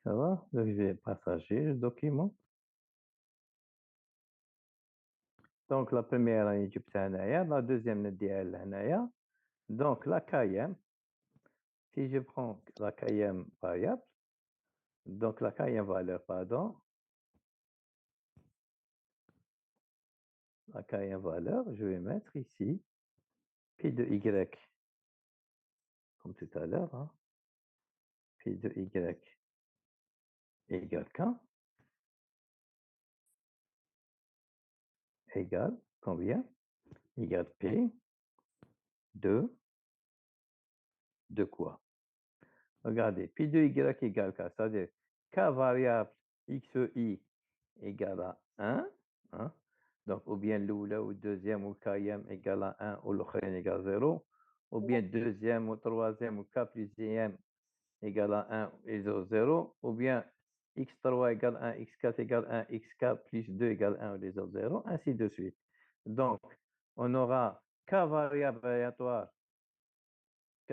Ça va? Donc, je vais partager le document. Donc, la première année du هنايا, la deuxième ديال هنايا. Donc, la quatrième, si je prends la quatrième variable, donc la quatrième valeur, pardon, la quatrième valeur, je vais mettre ici pi de y, comme tout à l'heure, hein, pi de y égale K, égale combien? Égale P de quoi? Regardez, pi de y égale K, c'est-à-dire K variable xi égale à 1, hein? Donc, ou bien l'oula ou deuxième ou quatrième égale à 1 ou l'autre égale 0, ou bien deuxième ou troisième ou k plus ième égale à 1 et 0, ou bien x3 égale 1, x4 égale 1, x4 plus 2 égale 1 ou les autres 0, ainsi de suite. Donc, on aura k variable aléatoire, k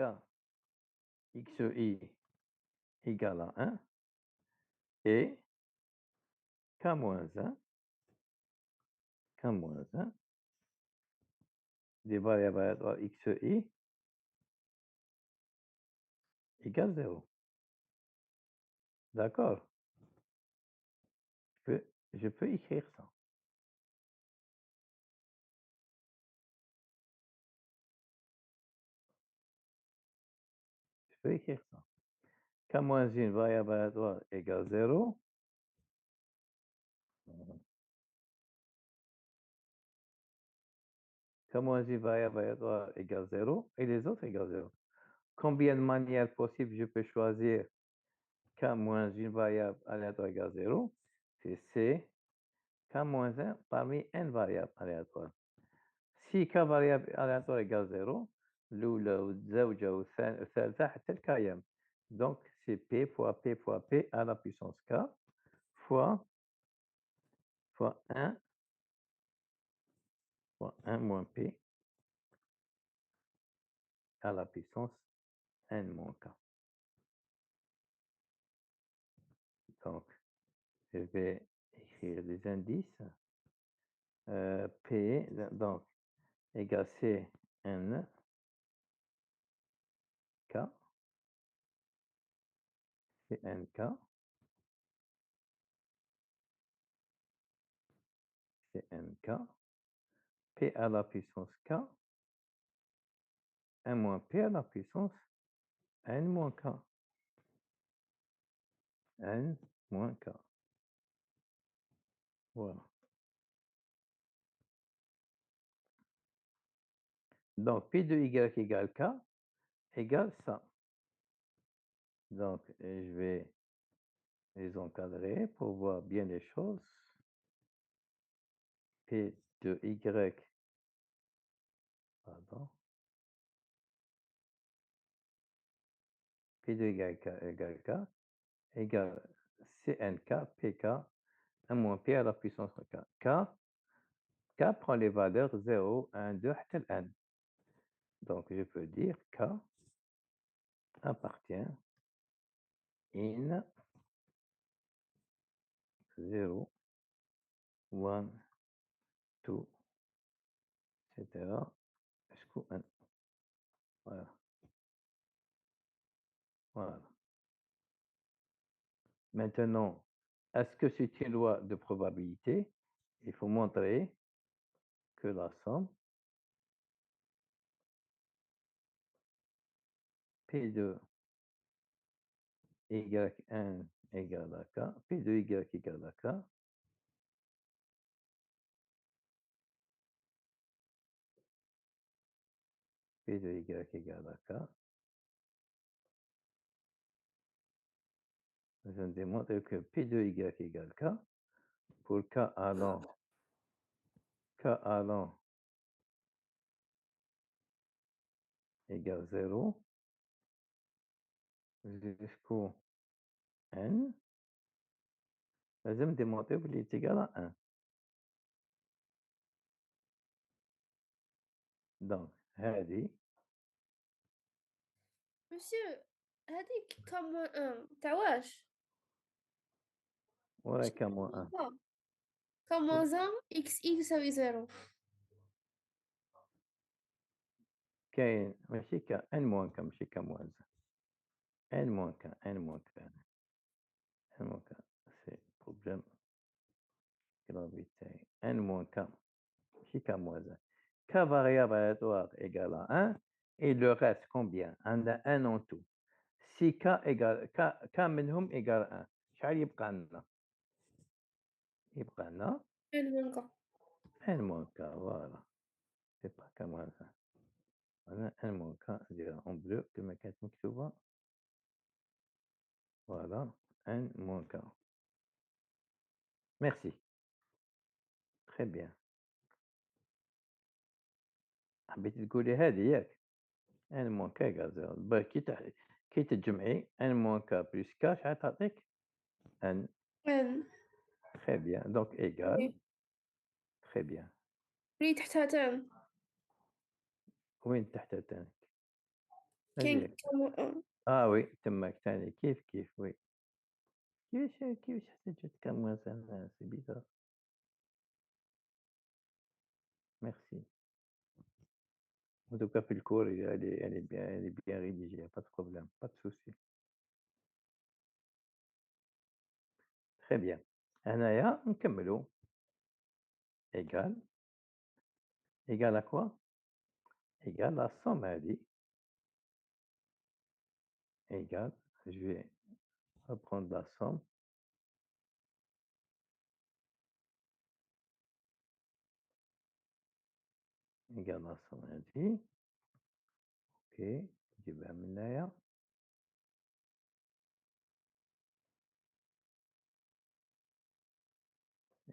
xi égale à 1 et k moins 1, k moins 1 des variables aléatoires xi égale 0. D'accord? Je peux écrire ça. Je peux écrire ça. K moins une variable aléatoire égale 0. K moins une variable aléatoire égale 0 et les autres égale 0. Combien de manières possibles je peux choisir K moins une variable aléatoire égale 0? C'est C, K moins 1 parmi n variables aléatoires. Si K variable aléatoire égale 0, الأولى والزوجة والثالثة حتى الكايم. Donc, c'est P fois P fois P à la puissance K fois 1 fois 1 moins P à la puissance n moins K. Donc, je vais écrire des indices. P, donc, égale C n K, C n K, C n K, P à la puissance K, 1 moins P à la puissance n moins K, n moins K. Voilà. Donc, P de Y égale K égale ça. Donc, je vais les encadrer pour voir bien les choses. P de Y, pardon, P de Y égale K égale CNK, PK, 1 moins P à la puissance K. K prend les valeurs 0, 1, 2, حتى n. Donc, je peux dire K appartient in 0, 1, 2, etc. jusqu'au n. Voilà. Voilà. Maintenant, est-ce que c'est une loi de probabilité? Il faut montrer que la somme P de Y1 égale à K, P de Y égale à K, P de Y égale à K. Je démontre que P de Y égale K pour K allant égale 0 jusqu'au n. لازم démontrer qu'il est égal à 1. Donc, هذه Monsieur, هذيك كم تاع واش؟ وراك K moins 1. K moins 1, x يساوي 0. كاين ماشي K N moins K ماشي K moins 1. N moins K N moins K N moins K c'est problème gravité. N moins K ماشي K moins 1. K variable aléatoire égale à 1 et le reste combien؟ عندنا 1 en tout. Si K égale K منهم égale 1 شحال يبقى لنا؟ يبقى لنا N moins K. N moins K voilà. C'est pas K moins 1. voilà N moins K نديرها en bleu كما كانت مكتوبة. Voilà N moins K. Merci. Très bien. حبيتِ تقولي هذه ياك؟ N moins K égale 0 كي تجمعي N moins K plus K شحال تعطيك؟ N. N. Très bien donc égale. Oui. Très bien. اللي تحتها تان. وين تحت تاني؟ كاين هذه K moins 1. وي تماك تاني كيف وي. كيفاش حتى جات K moins 1 c'est bizarre. Merci. En tout cas, le cours, elle est bien rédigée, pas de problème, pas de souci. Très bien. هنايا نكمّلوا. Égal. Égal à quoi? Égal la somme هذه. Égal, je vais reprendre la somme. Égal la somme هذه. OK. نجيبها من هنايا.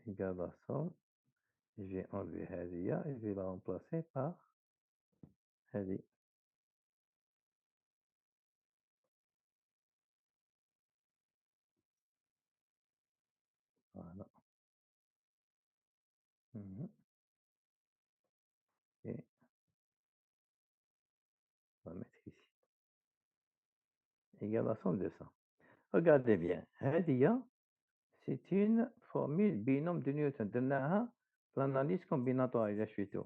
Égal la somme. Je vais enlever هذيّة et je vais la remplacer par هذه. Voilà. Mmh. Et on va mettre ici. Égal la somme de ça. Regardez bien. هذيّة c'est une formule binôme de Newton. درناها في l'analyse combinatoire إذا شفتوا.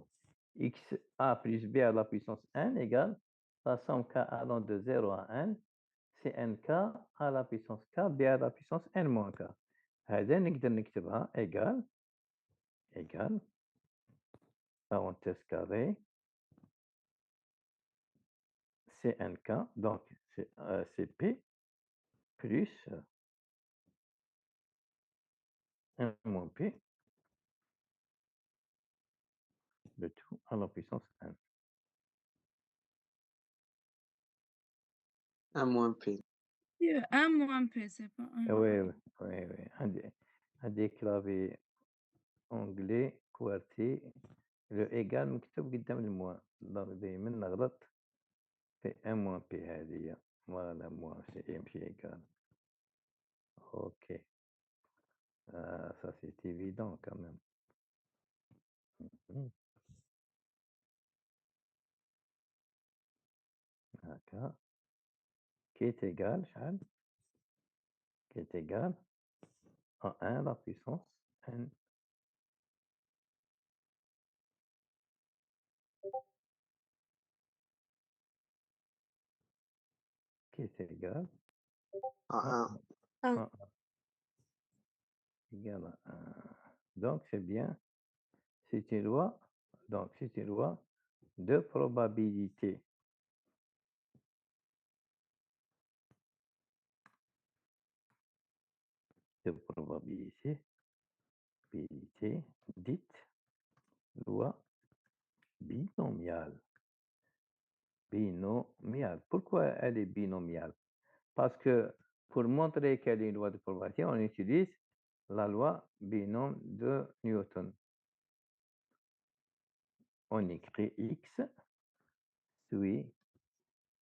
XA plus B à la puissance n égale la somme K allant de 0 à n, c'est nk à la puissance K, B à la puissance n moins K. هذا نقدر نكتبها égal parenthèse carrée c'est nk donc c'est P plus n moins P le tout à la puissance n. 1 moins P. 1 moins P, c'est pas 1 moins Oui, oui, oui. عندي clavier anglais QWERTY le égal مكتوب قدام الموان دايما نغلط في ان موان بي هذه هي فوالا موان سي يمشي égal. Ok. Ça c'est évident quand même. Mhm. D'accord. Qui est égal شحال qui est égal à 1 la puissance n qui est égal À à 1. 1. 1 égal à 1. Donc c'est bien, c'est une loi, donc c'est une loi de probabilité. De probabilité dite loi binomiale. Binomiale. Pourquoi elle est binomiale? Parce que pour montrer qu'elle est une loi de probabilité, on utilise la loi binôme de Newton. On écrit X suit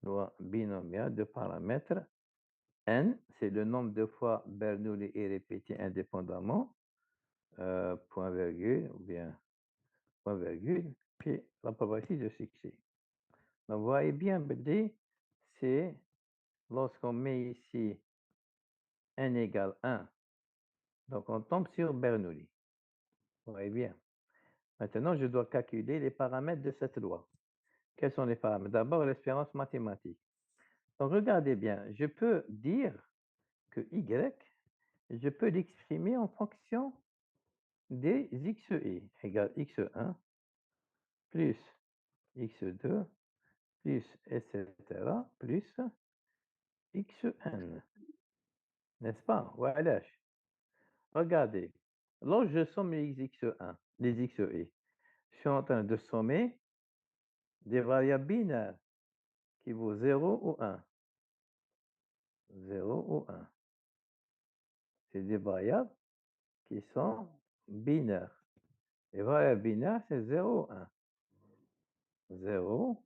loi binomiale de paramètres. N, c'est le nombre de fois Bernoulli est répété indépendamment, point virgule, ou bien point virgule, puis la probabilité de succès. Donc, vous voyez bien, BD, c'est lorsqu'on met ici n égale 1 Donc, on tombe sur Bernoulli. Vous voyez bien. Maintenant, je dois calculer les paramètres de cette loi. Quels sont les paramètres? D'abord, l'espérance mathématique. Donc, regardez bien, je peux dire que Y, je peux l'exprimer en fonction des XE égale X1 plus X2 plus etc. plus Xn. N'est-ce pas? Voilà. Regardez, lorsque je somme les X1, les XE, je suis en train de sommer des variables binaires qui vaut 0 ou 1. 0 ou 1. C'est des variables qui sont binaires. Les variables binaires, c'est 0 ou 1. 0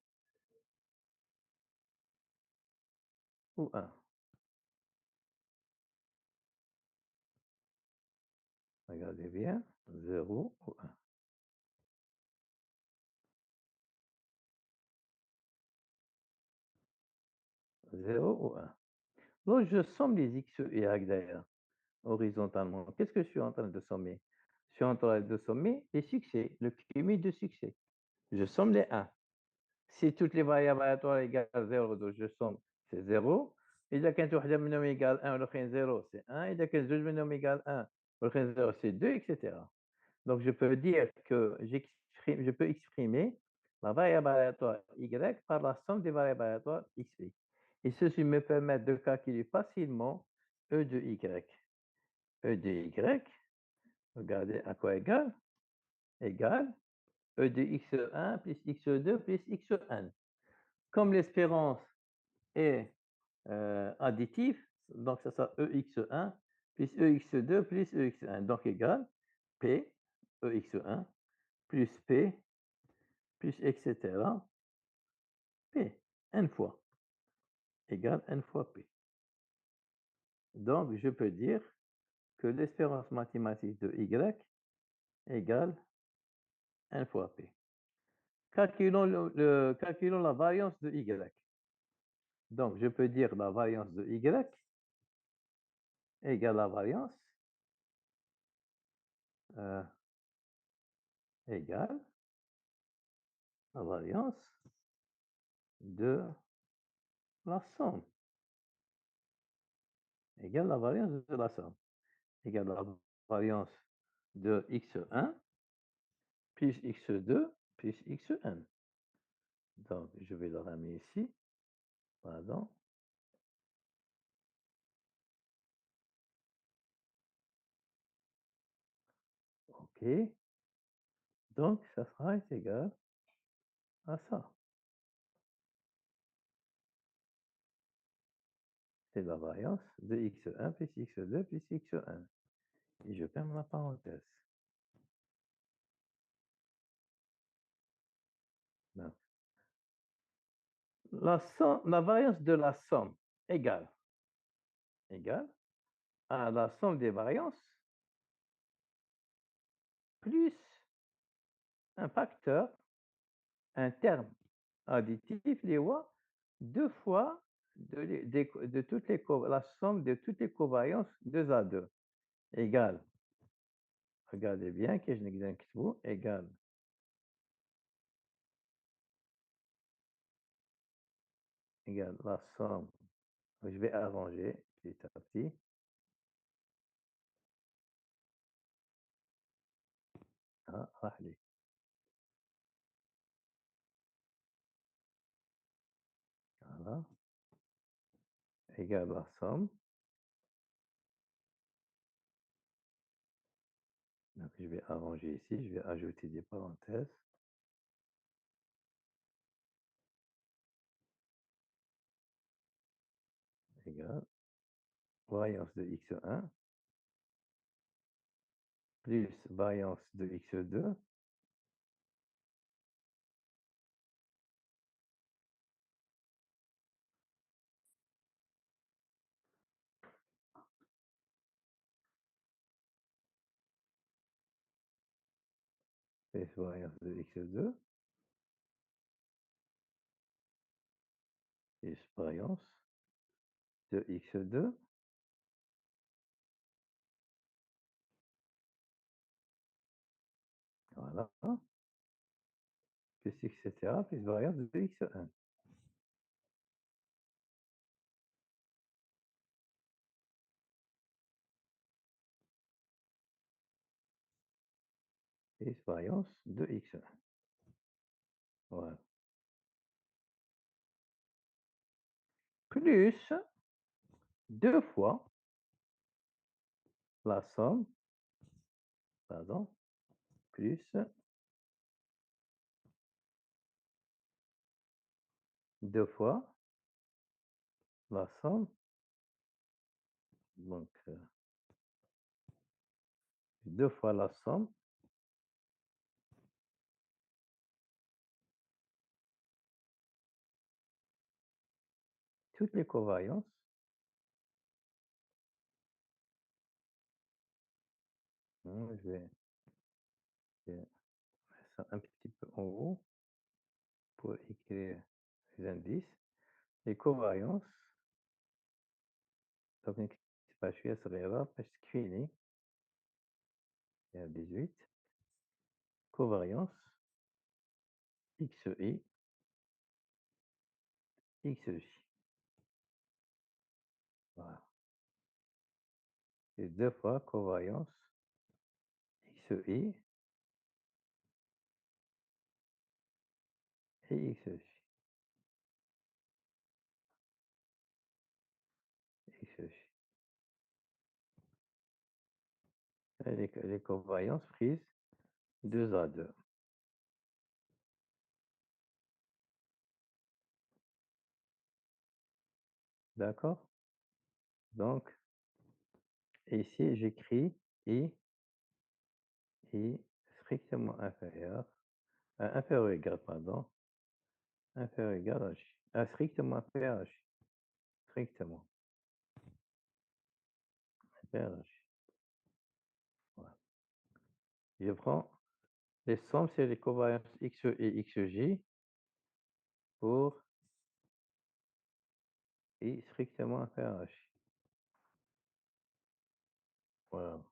ou 1. Regardez bien, 0 ou 1. 0 ou 1. Lorsque je somme les x et y d'ailleurs, horizontalement, qu'est-ce que je suis en train de sommer? Je suis en train de sommer les succès, le cumul de succès. Je somme les 1. Si toutes les variables aléatoires égales 0, donc je somme, c'est 0. إذا كانت وحدة منهم égale 1 والآخرين 0, c'est 1. إذا كان زوج منهم égale 1 والآخرين 0, c'est 2, etc. Donc, je peux dire que je peux exprimer la variable aléatoire y par la somme des variables aléatoires x, y. Et ceci me permet de calculer facilement E de y. E de y, regardez à quoi égale? Égale E de x1 plus x2 plus xn. Comme l'espérance est additive, donc ça sera ex1 plus ex2 plus ex1. Donc égal P, ex1 plus P plus etc. P, n fois, égale n fois P. Donc je peux dire que l'espérance mathématique de Y égale n fois P. Calculons la variance de Y. Donc, je peux dire la variance de Y égale la variance euh, égale la variance de la somme. Égale la variance de la somme. Égale la variance de x1 plus x2 plus xn. Donc, je vais le ramener ici. Pardon. OK. Donc, ça sera égal à ça. C'est la variance de x1 plus x2 plus xn. Et je ferme la parenthèse. Donc, la variance de la somme égale à la somme des variances plus un facteur, un terme additif, les voix, deux fois de toutes les la somme de toutes les covariances 2 à 2 égale, regardez bien que je n'exagère pas, égale la somme, je vais arranger petit à petit. Allez. Voilà. Égale la somme. Donc, je vais arranger ici, je vais ajouter des parenthèses. Égale variance de x1 plus variance de x2 plus variance de x2 plus variance de x2 Voilà. Plus etc. plus variance de x1. Plus variance de x1. Voilà. Plus 2 fois la somme, pardon, plus 2 fois la somme, donc 2 fois la somme toutes les covariances je vais mettre ça un petit peu en haut pour écrire les indices. Les covariances donc نكتبها شوية صغيرة باش تكفيني فيها 18 covariance XI XJ. Voilà. Et 2 fois covariance XI et XJ. XJ. Les covariances prises 2 à 2. D'accord? Donc, ici, j'écris I strictement inférieur, inférieur ou égal, pardon, inférieur ou égal à J. Strictement inférieur à J. Strictement inférieur à J. Voilà. Je prends les sommes, c'est les covariances XE et XJ pour I strictement inférieur à J. Voilà.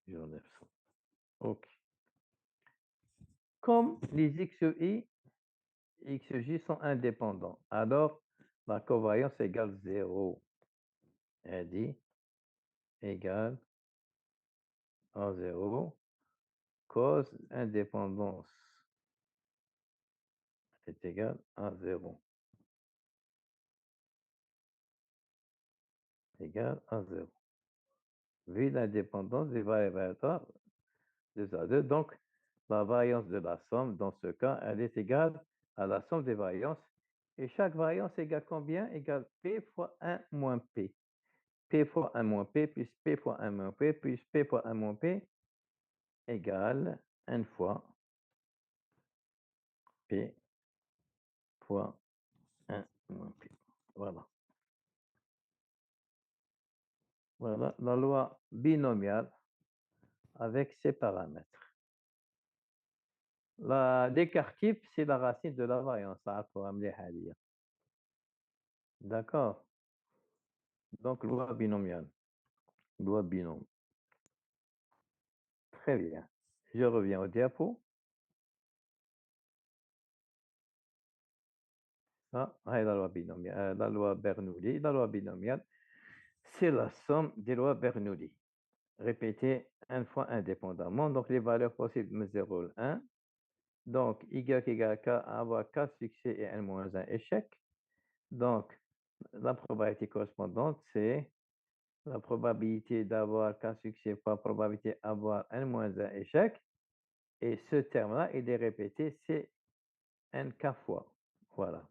J'enlève ça. OK. Comme les XI et XJ sont indépendants, alors la covariance égale 0. Elle dit égale à 0. Cause indépendance est égale à 0. Égale à 0. Vu l'indépendance des variables 2 à 2, donc la variance de la somme, dans ce cas, elle est égale à la somme des variances. Et chaque variance égale combien? Égale P fois 1 moins P. P fois 1 moins P plus P fois 1 moins P plus P fois 1 moins P égale N fois P fois 1 moins P. Voilà. Voilà la loi binomiale avec ses paramètres. La décartive, c'est la racine de la variance. D'accord? Donc, loi binomiale. Loi binôme. Très bien. Je reviens au diapo. Ah, la loi binomiale, la loi Bernoulli. La loi binomiale, c'est la somme des lois Bernoulli, répétées une fois indépendamment. Donc, les valeurs possibles, 0, 1. Donc, y égale k, avoir k succès et n moins 1 échec. Donc, la probabilité correspondante, c'est la probabilité d'avoir k succès fois probabilité d'avoir n moins 1 échec. Et ce terme-là, il est répété, c'est nk fois. Voilà.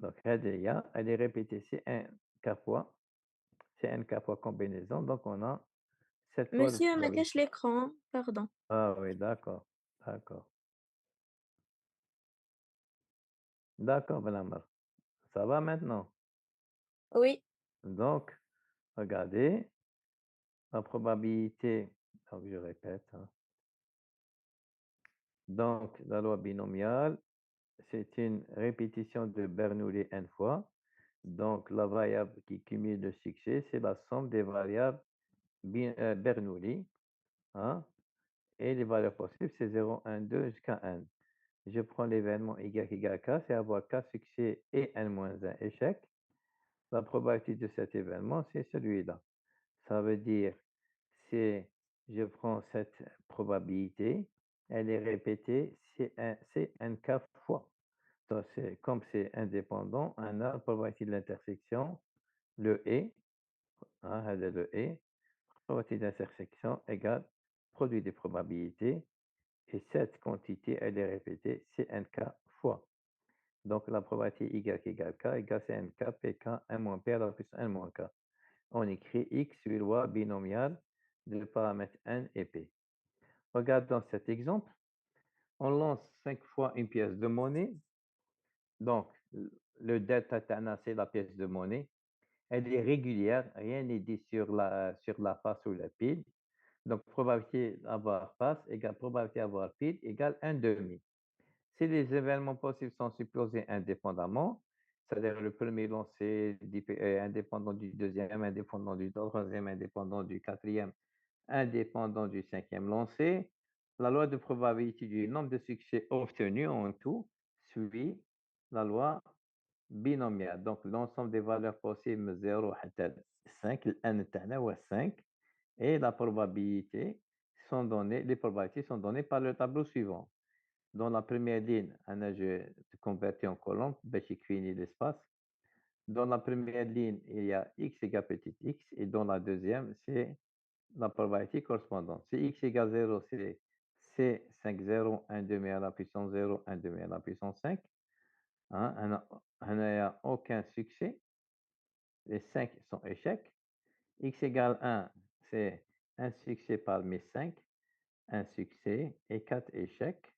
Donc, elle est répétée, c'est nk fois. C'est nk fois combinaison. Donc, on a cette fois de Monsieur, ma probabilité. cache l'écran, pardon. Ah oui, d'accord. D'accord. D'accord, madame. Mar. Ça va maintenant? Oui, Donc, regardez, la probabilité, donc je répète, hein. Donc, la loi binomiale, c'est une répétition de Bernoulli n fois. Donc, la variable qui cumule le succès, c'est la somme des variables Bernoulli. Hein? Et les valeurs possibles, c'est 0, 1, 2 jusqu'à n. Je prends l'événement y égale k, c'est avoir k succès et n-1 échec. La probabilité de cet événement, c'est celui-là. Ça veut dire, je prends cette probabilité, elle est répétée, c'est nk fois. Donc, comme c'est indépendant, on a la probabilité de l'intersection, le et, le et, probabilité d'intersection égale produit des probabilités, et cette quantité, elle est répétée, c'est nk fois. Donc, la probabilité y égale k égale Cnk pk 1 moins p à la puissance n moins k. On écrit x sur loi binomiale de paramètres n et p. Regarde dans cet exemple, on lance 5 fois une pièce de monnaie. Donc, le delta tana, c'est la pièce de monnaie. Elle est régulière, rien n'est dit sur la face ou la pile. Donc, probabilité d'avoir face égale probabilité d'avoir pile égale 1 demi. Si les événements possibles sont supposés indépendamment, c'est-à-dire le premier lancé est indépendant du deuxième, indépendant du troisième, indépendant du quatrième, indépendant du cinquième lancé, la loi de probabilité du nombre de succès obtenus en tout suit la loi binomiale. Donc, l'ensemble des valeurs possibles 0 à 5, n est 5, et la probabilité les probabilités sont données par le tableau suivant. Dans la première ligne, je convertis en colonne, j'écris l'espace. Dans la première ligne, il y a x égale petit x, et dans la deuxième, c'est la probabilité correspondante. Si x égale 0, c'est C5, 0, 1 demi à la puissance 0, 1 demi à la puissance 5. On n'a aucun succès. Les 5 sont échecs. X égale 1, c'est un succès parmi 5, un succès et 4 échecs.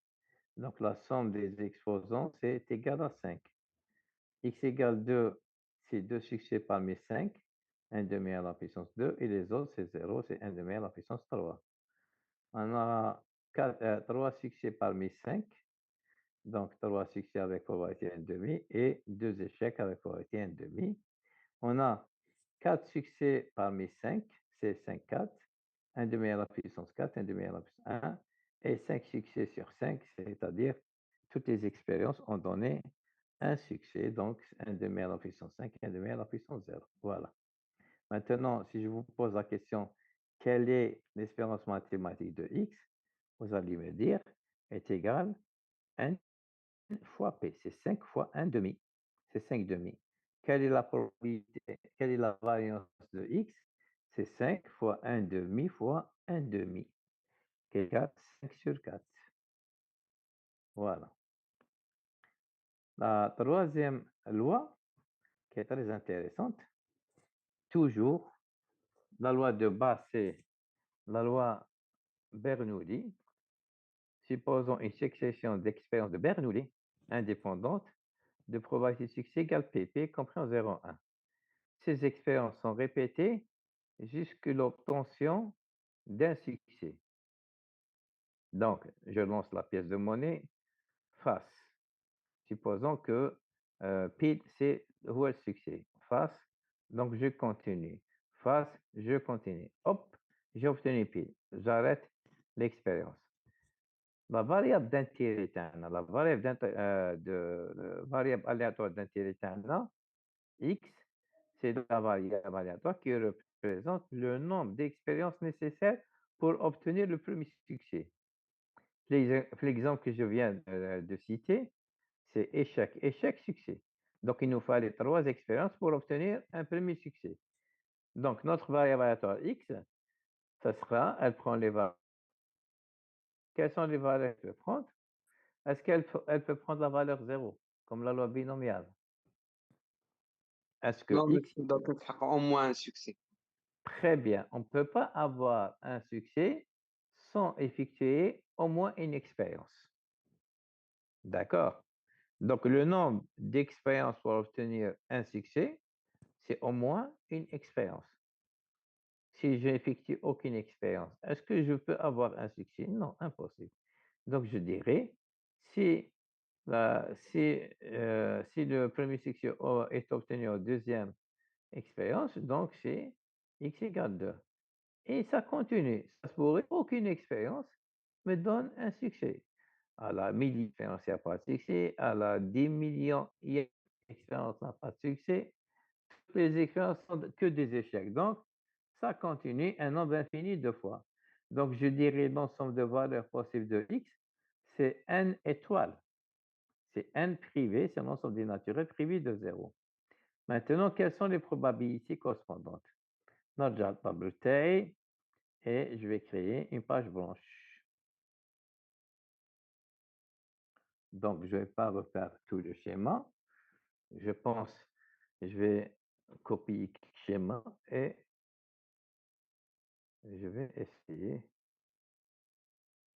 Donc, la somme des exposants, c'est égal à 5. X égale 2, c'est 2 succès parmi 5, 1 demi à la puissance 2, et les autres, c'est 0, c'est 1 demi à la puissance 3. On a 3 succès parmi 5, donc 3 succès avec probabilité 1 demi, et 2 échecs avec probabilité 1 demi. On a 4 succès parmi 5, c'est 5, 4, 1 demi à la puissance 4, 1 demi à la puissance 1, et 5 succès sur 5, c'est-à-dire toutes les expériences ont donné un succès, donc 1 demi à la puissance 5, 1 demi à la puissance 0. Voilà. Maintenant, si je vous pose la question, quelle est l'espérance mathématique de x, vous allez me dire, est égale 1 fois p, c'est 5 fois 1 demi, c'est 5 demi. Quelle est la probabilité, quelle est la variance de x? C'est 5 fois 1 demi fois 1 demi, qui est 4, 5 sur 4. Voilà. La troisième loi, qui est très intéressante, toujours, la loi de base, c'est la loi Bernoulli. Supposons une succession d'expériences de Bernoulli indépendantes de probabilité de succès égale pp compris en 0,1. Ces expériences sont répétées jusqu'à l'obtention d'un succès. Donc, je lance la pièce de monnaie face. Supposons que pile, c'est où est le succès. Face, donc je continue. Face, je continue. Hop, j'ai obtenu pile. J'arrête l'expérience. La variable d'intérêt, la variable aléatoire d'intérêt, x, c'est la variable aléatoire qui représente le nombre d'expériences nécessaires pour obtenir le premier succès. L'exemple que je viens de citer, c'est échec, échec, succès. Donc, il nous fallait 3 expériences pour obtenir un premier succès. Donc, notre variable aléatoire x, ça sera, elle prend les valeurs. Quelles sont les valeurs qu'elle peut prendre? Est-ce qu'elle peut prendre la valeur 0, comme la loi binomiale? Est-ce que Non, x... donc il fera au moins un succès. Très bien. On ne peut pas avoir un succès sans effectuer au moins une expérience. D'accord? Donc, le nombre d'expériences pour obtenir un succès, c'est au moins une expérience. Si je n'effectue aucune expérience, est-ce que je peux avoir un succès? Non, impossible. Donc, je dirais, si le premier succès est obtenu au deuxième expérience, donc c'est x égale 2. Et ça continue. Ça se pourrait aucune expérience me donne un succès. À la 1000 expériences, il n'y a pas de succès. À la 10 millions d'expériences, il n'y a pas de succès. Toutes les expériences sont que des échecs. Donc, ça continue un nombre infini de fois. Donc, je dirais l'ensemble de valeurs possibles de x, c'est n étoiles. C'est n privé, c'est un ensemble dénaturé privé de 0. Maintenant, quelles sont les probabilités correspondantes? نرجع الطابلو تاعي et je vais créer une page blanche. Donc, je ne vais pas refaire tout le schéma. Je pense, je vais copier le schéma et je vais essayer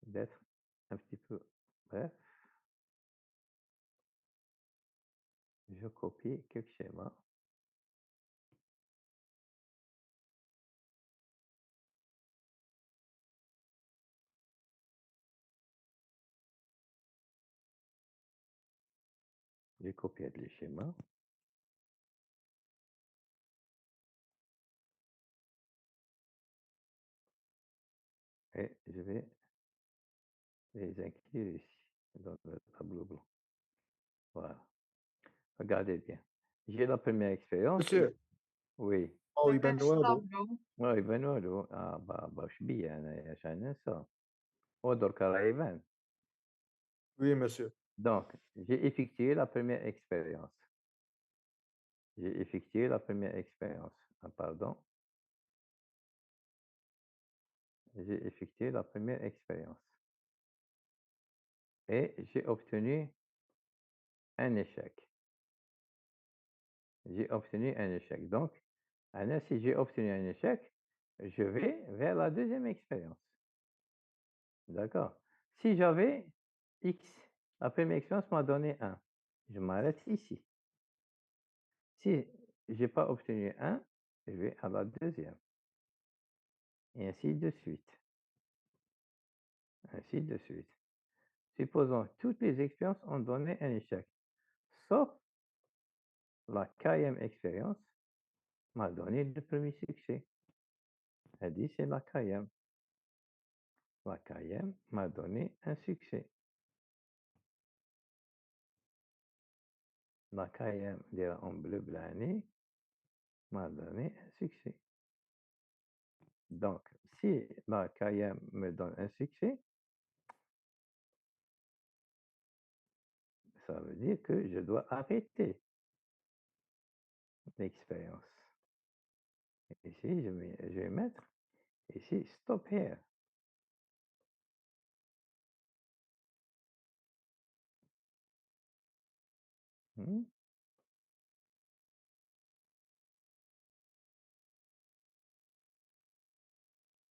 d'être un petit peu bref. Je copie quelques schémas. J'ai copié les schémas. Et je vais les inclure ici, dans le tableau blanc. Voilà. Regardez bien. J'ai la première expérience. Monsieur, Oui. oh, يبان والو. Oui, ben والو. باش بيا أنا عشان ننسى. ودرك راه يبان. Oui, monsieur. Donc, j'ai effectué la première expérience. J'ai effectué la première expérience. Ah, pardon. J'ai effectué la première expérience. Et j'ai obtenu un échec. J'ai obtenu un échec. Donc, Anna, si j'ai obtenu un échec, je vais vers la deuxième expérience. D'accord? Si j'avais X, la première expérience m'a donné 1. Je m'arrête ici. Si je n'ai pas obtenu 1, je vais à la deuxième. Et ainsi de suite. Ainsi de suite. Supposons que toutes les expériences ont donné un échec. Sauf la quatrième expérience m'a donné le premier succès. Elle dit c'est la quatrième. La quatrième m'a donné un succès. La quatrième en bleu blanc m'a donné un succès. Donc, si la quatrième me donne un succès, ça veut dire que je dois arrêter l'expérience. Ici, je vais mettre ici stop here. Hmm?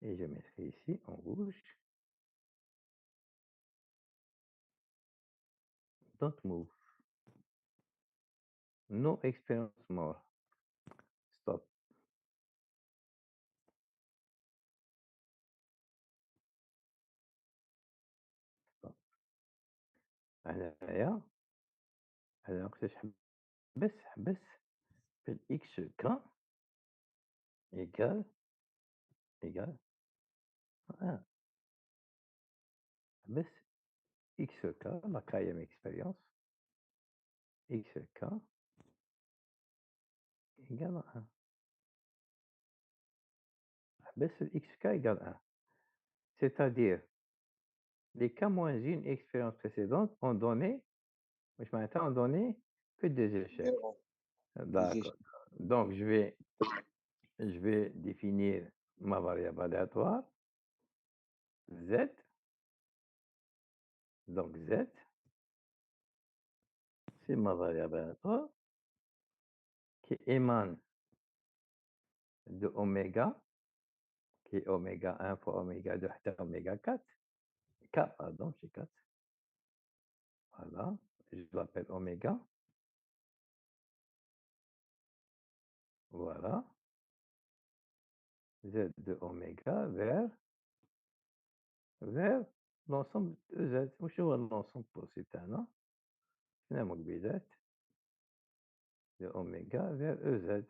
Et je mettrai ici en rouge. Don't move. No experience more. Stop. Stop. هنايا أنا كنت حبس في الإكس كا إيكال حبس إكس كا لا كايام إكسبيريونس إكس كا إيكال 1. حبس الإكس كا إيكال 1. C'est-à-dire, les cas moins une expérience précédente ont donné, je m'attends, ont donné que des échecs. Zéro. D'accord. Donc, je vais définir ma variable aléatoire, Z. Donc, Z, c'est ma variable aléatoire qui émane de oméga, qui est oméga 1 fois oméga 2 حتى oméga 4. K, pardon, c'est 4. Voilà, je l'appelle oméga. Voilà. Z de oméga vers l'ensemble de Z. وش هو l'ensemble possible تاعنا؟ شنو مقبيلات de oméga vers EZ.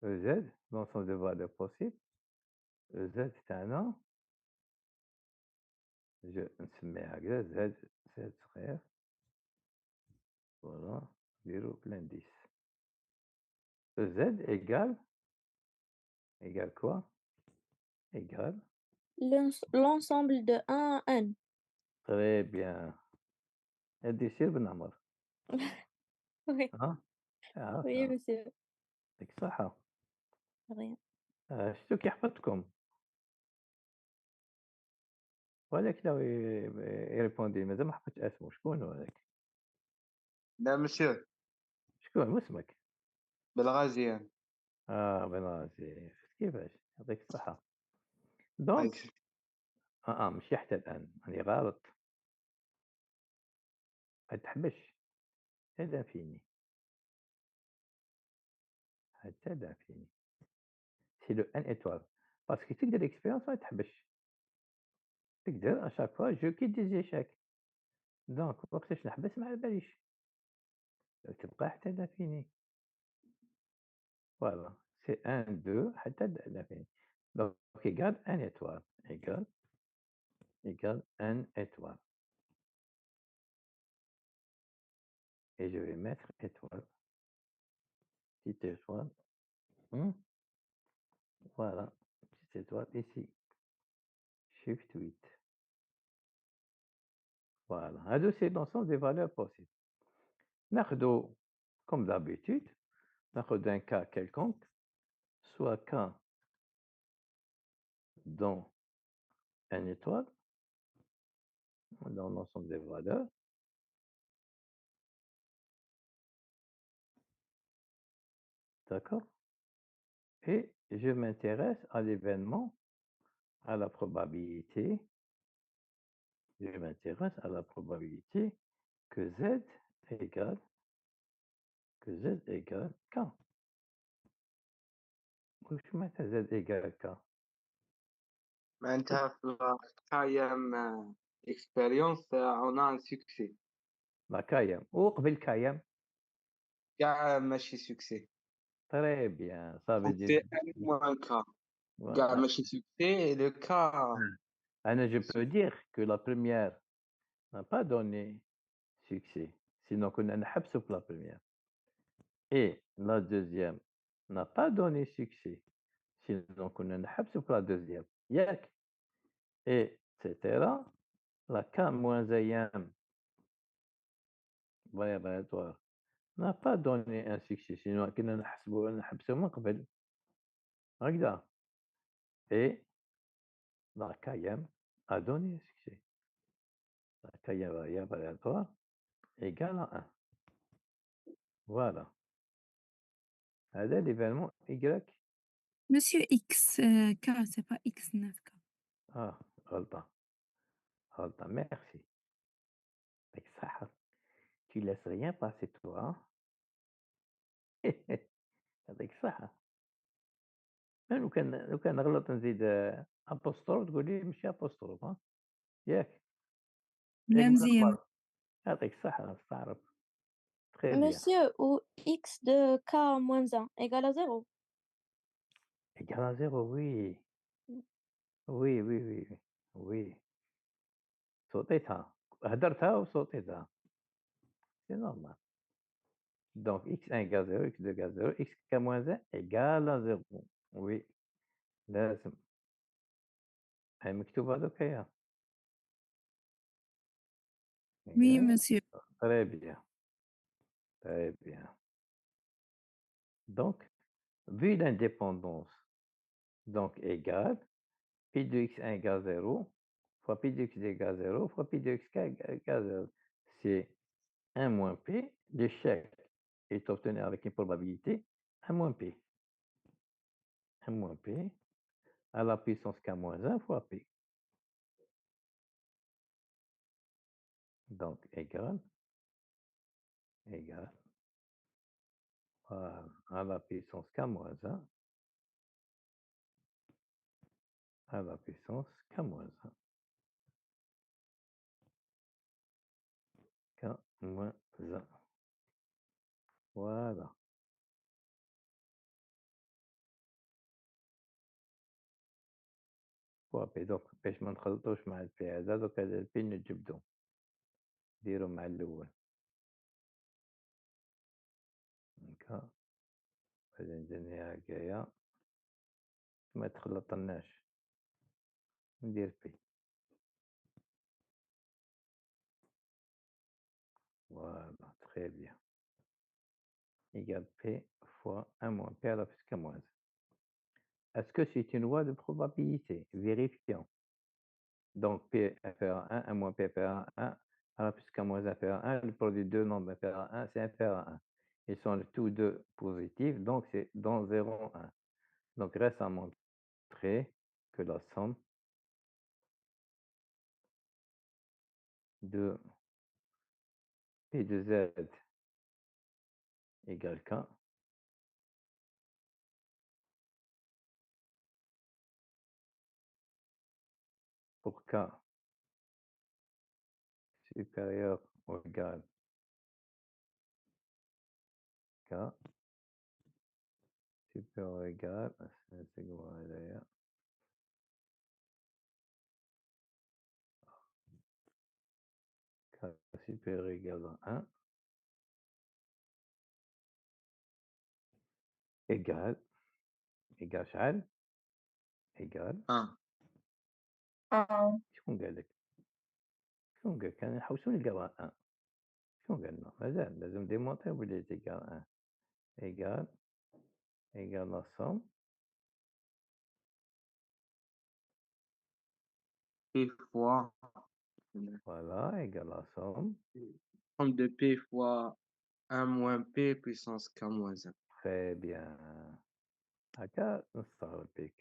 EZ, l'ensemble de valeurs possibles. EZ تاعنا je نسميها هكذا زاد صغير voilà نديرو l'indice z égale quoi égale L'ensemble de 1 à n. très bien هادي سير بالنمر Oui, ها oui, monsieur. يعطيك الصحة Rien. شتو كيحفظكم وهذاك لا يريبوندي مازال ما حفظتش اسمه شكون هو هذاك لا مسيو شكون اسمك بالغازيان. بنغازي كيفاش يعطيك الصحة دونك ماشي حتى الآن راني غلط ما تحبش هذا فيني حتى دا فيني سي لو ان ايتوال باسكو تقدر اكسبيريونس ما تحبش تقدر اشاك فوا جو كي دي زيشاك دونك وقتاش نحبس ما على باليش تبقى حتى دا فيني فوالا سي ان دو حتى دا فيني دونك ايكال ان ايتوال ايكال ان ايتوال et je vais mettre étoile petite étoile voilà petite étoile ici shift 8 voilà هادو c'est l'ensemble des valeurs possibles ناخدو comme d'habitude ناخد un cas quelconque soit K dans un étoile dans l'ensemble des valeurs d'accord et je m'intéresse à l'événement à la probabilité je m'intéresse à la probabilité que Z égale K واش معناتها Z égale K معناتها في القايم اكسبيريونس اون ان سوكسي لا كايم وقبل كايم كاع ماشي سوكسي. très bien ça veut سي dire ان موان كا كاع voilà. ماشي سوكسي لو كا. Anna, je peux dire que la première n'a pas donné succès sinon qu'on a habsou pour la première et la deuxième n'a pas donné succès sinon qu'on a habsou pour la deuxième Yak. Et etc la K moins ayam vibratoire n'a pas donné un succès sinon qu'on a habsou من قبل هكذا et la KM a donné succès la KM vibratoire égale à 1 voilà هذا l'événement Y Monsieur X, K, c'est pas X9K. غلطة غلطة merci يعطيك الصحة tu laisses rien passer toi يعطيك الصحة لو كان نغلط نزيد apostrophe تقول لي ماشي apostrophe ياك لا مزيان. يعطيك الصحة تعرف très bien Monsieur, ou x de k moins 1 égale à 0. égal à 0 oui oui oui oui oui صوتيتها هدرتها وصوتيتها c'est normal donc x1 égale 0 x2 égale 0 xk moins 1 égale à 0 oui لازم هاي مكتوبة دوك هي Oui, monsieur. très bien très bien donc vu l'indépendance donc égale pi de x1 égale 0 fois pi de x égale 0 fois pi de xk égale 0 c'est 1 moins p l'échec est obtenu avec une probabilité 1 moins p 1 moins p à la puissance k moins 1 fois p donc égale voilà, à la puissance k moins 1 à la puissance k moins 1 k moins 1 voilà فوا بي دوك باش ما نخلطوش مع البي هذا دوك هذا البي نجبدو نديرو مع الأول هاكا غادي نديرها هكايا ما تخلطناش ندير بي voilà très bien égale P fois 1 moins P à la puissance moins 1. Est-ce que c'est une loi de probabilité? Vérifions. Donc P inférieur à 1, 1 moins P inférieur à 1, à la puissance moins 1 inférieur à 1, le produit de deux nombres inférieur à 1, c'est inférieur à 1. Ils sont tous deux positifs, donc c'est dans 0, 1. Donc reste à montrer que la somme de P de Z égale K pour K supérieur ou égal K supérieur ou égal, c'est igual d'ailleurs, K supérieur ou égal à 1 égal شحال égal 1. شكون قال لك شكون قال كان نحوسو نلقاوها 1 شكون قال لنا مازال لازم ديمونطري بلي égal 1 égal la somme P fois. voilà égale la somme Somme de P fois 1 moins P puissance K moins 1. très bien هكا نستغرب بك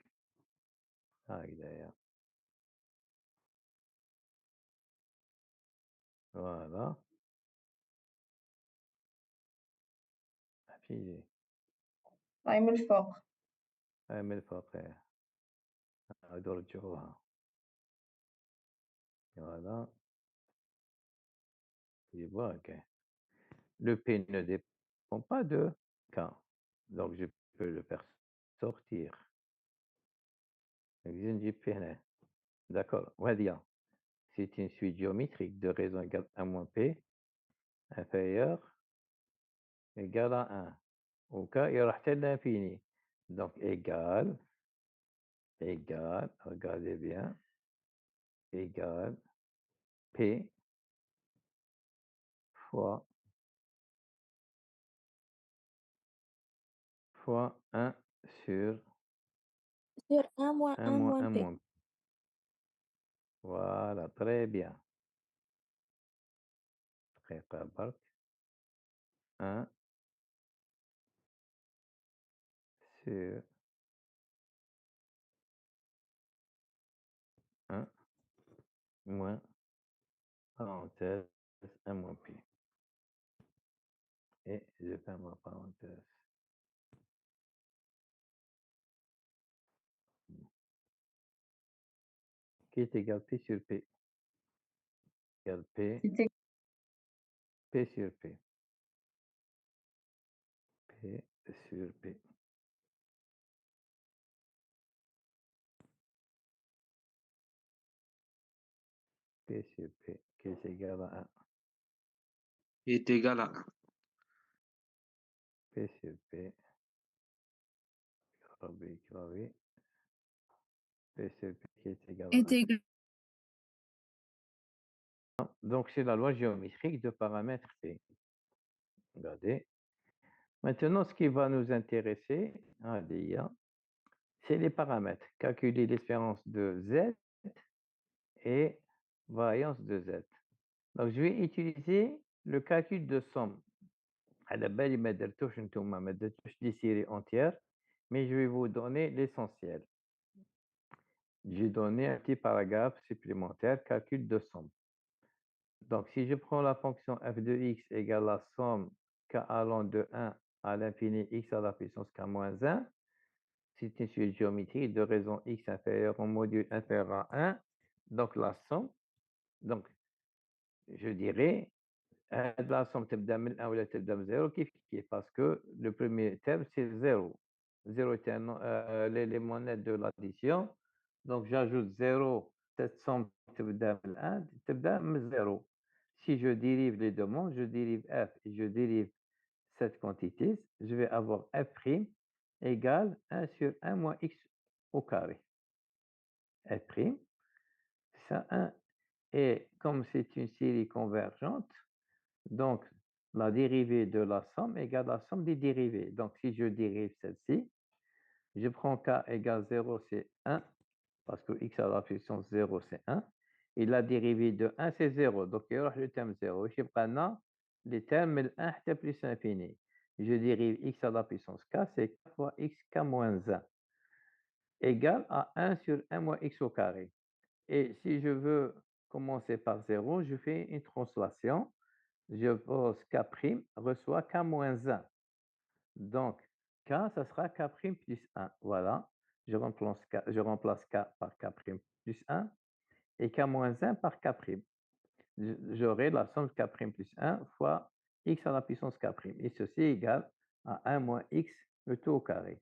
هكذايا فوالا حفيدي طيب من الفوق. من الفوق نعاودو نرجعوها voilà tu vois que le P ne dépend pas de K donc je peux le faire sortir نجي P هنا d'accord وهذه c'est une suite géométrique de raison égale 1 moins P inférieur égale à 1 au cas يروح حتى l'infini donc égale regardez bien égale P fois 1 sur Sur 1 moins 1 1 moins moins 1 P. moins P. Voilà, très bien. دقيقة برك 1 sur 1 moins parenthèse 1 moins P. Et je ferme la parenthèse. Qui est égal P sur P égale P, C'était P sur P. P sur P. P sur P qui est égal à 1. Est égal à 1. P sur P. Clavier. P sur P qui est égal à 1. Est égal. Donc, c'est la loi géométrique de paramètre P. Regardez. Maintenant, ce qui va nous intéresser, c'est les paramètres. Calculer l'espérance de Z et variance de Z. Donc, je vais utiliser le calcul de somme. À la base, ما درتوش نتوما ما درتوش des séries entières, mais je vais vous donner l'essentiel. J'ai donné un petit paragraphe supplémentaire, calcul de somme. Donc, si je prends la fonction f de x égale la somme k allant de 1 à l'infini x à la puissance k moins 1, c'est une suite géométrique de raison x inférieure au module inférieur à 1. Donc, la somme, donc, je dirais, la somme تبدا من 1 ولا تبدا من 0 كيف كيف parce que le premier terme c'est 0. 0 est l'élément net de l'addition. Donc, j'ajoute 0, cette somme تبدأ من 1, تبدأ من 0. Si je dérive les demandes, je dérive f et je dérive cette quantité, je vais avoir f' égale 1 sur 1 moins x au carré. F', ça 1. Et comme c'est une série convergente, donc la dérivée de la somme égale la somme des dérivées. Donc, si je dérive celle-ci, je prends k égale 0, c'est 1, parce que x à la puissance 0, c'est 1. Et la dérivée de 1, c'est 0. Donc, il y aura le terme 0. Je prends les termes de 1 plus infini. Je dérive x à la puissance k, c'est k fois x k moins 1, égale à 1 sur 1 moins x au carré. Et si je veux commencer par 0, je fais une translation. Je pose k' reçoit k moins 1. Donc, k, ça sera k' plus 1. Voilà. Je remplace k par k' plus 1 et k moins 1 par k'. J'aurai la somme de k' plus 1 fois x à la puissance k'. Et ceci est égal à 1 moins x le tout au carré.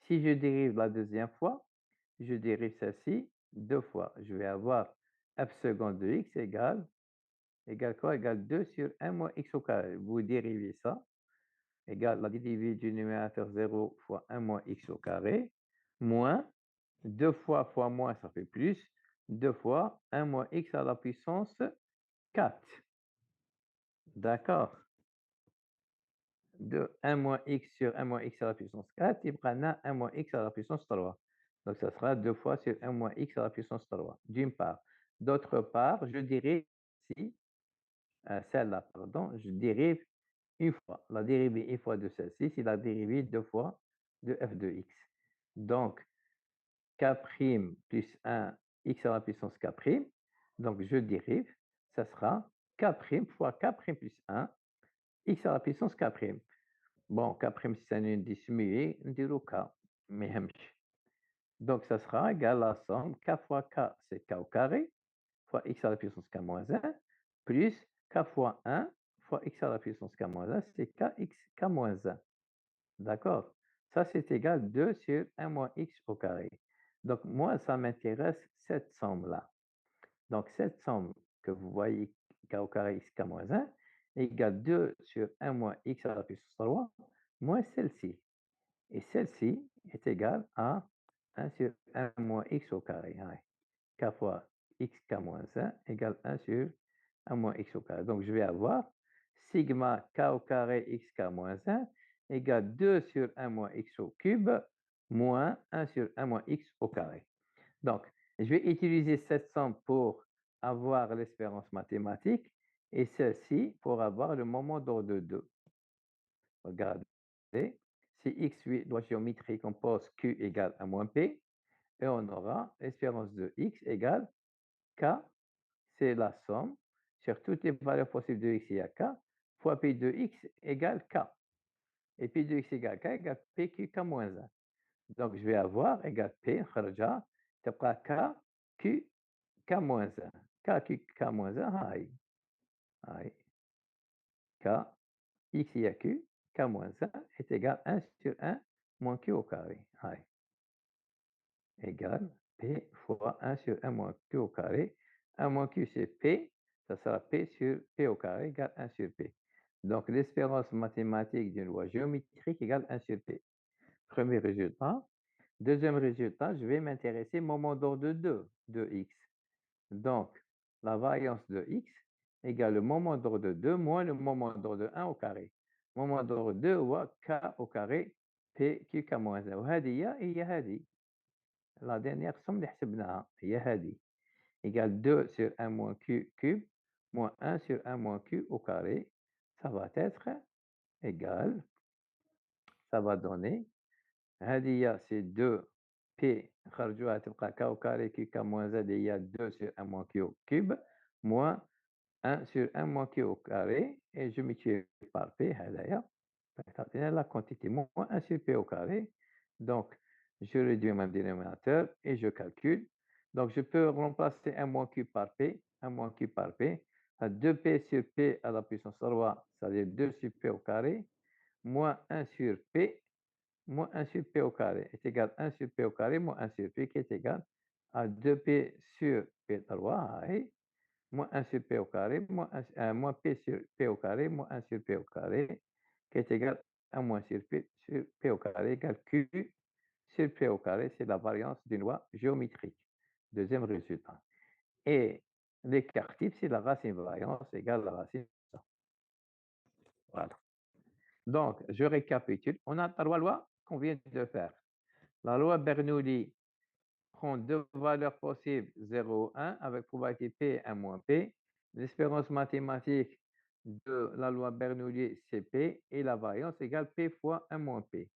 Si je dérive la deuxième fois, je dérive celle-ci 2 fois. Je vais avoir f seconde de x égale quoi? Égale 2 sur 1 moins x au carré. Vous dérivez ça, égale la dérivée du numérateur 0 fois 1 moins x au carré, moins 2 fois moins, ça fait plus, 2 fois 1 moins x à la puissance 4. D'accord? De 1 moins x sur 1 moins x à la puissance 4, il prend 1 moins x à la puissance 3. Donc, ça sera 2 fois sur 1 moins x à la puissance 3, d'une part. D'autre part, je dérive ici, celle-là, pardon, je dérive une fois. La dérivée une fois de celle-ci, c'est la dérivée 2 fois de f de x. Donc, k' plus 1, x à la puissance k'. Donc, je dérive, ça sera k' fois k' plus 1, x à la puissance k'. Bon, k' c'est un indice muet, نديرو k, ما يهمش. Donc, ça sera égal à la somme k fois k, c'est k au carré, fois x à la puissance k moins 1, plus k fois 1 fois x à la puissance k moins 1, c'est kx k moins 1. D'accord? Ça, c'est égal 2 sur 1 moins x au carré. Donc, moi, ça m'intéresse cette somme-là. Donc, cette somme que vous voyez, k au carré x k moins 1, égale 2 sur 1 moins x à la puissance 3, moins celle-ci. Et celle-ci est égale à 1 sur 1 moins x au carré. K fois x k moins 1 égale 1 sur 1 moins x au carré. Donc, je vais avoir sigma k au carré x k moins 1 égale 2 sur 1 moins x au cube moins 1 sur 1 moins x au carré. Donc, je vais utiliser cette somme pour avoir l'espérance mathématique et celle-ci pour avoir le moment d'ordre de 2. Regardez, si x, loi géométrique, on pose q égale 1 moins p, et on aura l'espérance de x égale k, c'est la somme sur toutes les valeurs possibles de x et à k, fois p de x égale k. Et p de x égale k égale p q k moins 1. Donc, je vais avoir égale p, خرجها, تبقى k q k moins 1. K q k moins 1, هاي. K x et à q, k moins 1 est égal à 1 sur 1 moins q au carré. Égale p fois 1 sur 1 moins q au carré. 1 moins q, c'est p. Ça sera p sur p au carré égale 1 sur p. Donc, l'espérance mathématique d'une loi géométrique égale 1 sur p. Premier résultat. Deuxième résultat, je vais m'intéresser au moment d'ordre de 2 de x. Donc, la variance de x égale le moment d'ordre de 2 moins le moment d'ordre de 1 au carré. Moment d'ordre 2 هو k au carré p q k moins 1. وهذه هي هذه. La dernière somme اللي حسبناها هي هذه. Égale 2 sur 1 moins q cube moins 1 sur 1 moins q au carré. Ça va être égal. Ça va donner. هذه c'est 2p خرجوها تبقى k au carré q k moins 1 هي 2 sur 1 moins q au cube moins 1 sur 1 moins q au carré, et je multiplie par p, la quantité, moins 1 sur p au carré. Donc, je réduis mon dénominateur et je calcule. Donc, je peux remplacer 1 moins q par p, 1 moins q par p, à 2p sur p à la puissance 3, c'est-à-dire 2 sur p au carré, moins 1 sur p, moins 1 sur p au carré, est égal à 1 sur p au carré, moins 1 sur p, qui est égal à 2p sur p3, oui, moins 1 sur p au carré, moins p sur p au carré, moins 1 sur p au carré, qui est égal à moins sur p au carré égale q sur p au carré, c'est la variance d'une loi géométrique. Deuxième résultat. Et l'écart type, c'est la racine variance égale la racine. Voilà. Donc, je récapitule. On a trois lois qu'on vient de faire. La loi Bernoulli prend deux valeurs possibles, 0 1, avec probabilité P, 1 moins P. L'espérance mathématique de la loi Bernoulli, c'est P, et la variance égale P fois 1 moins P.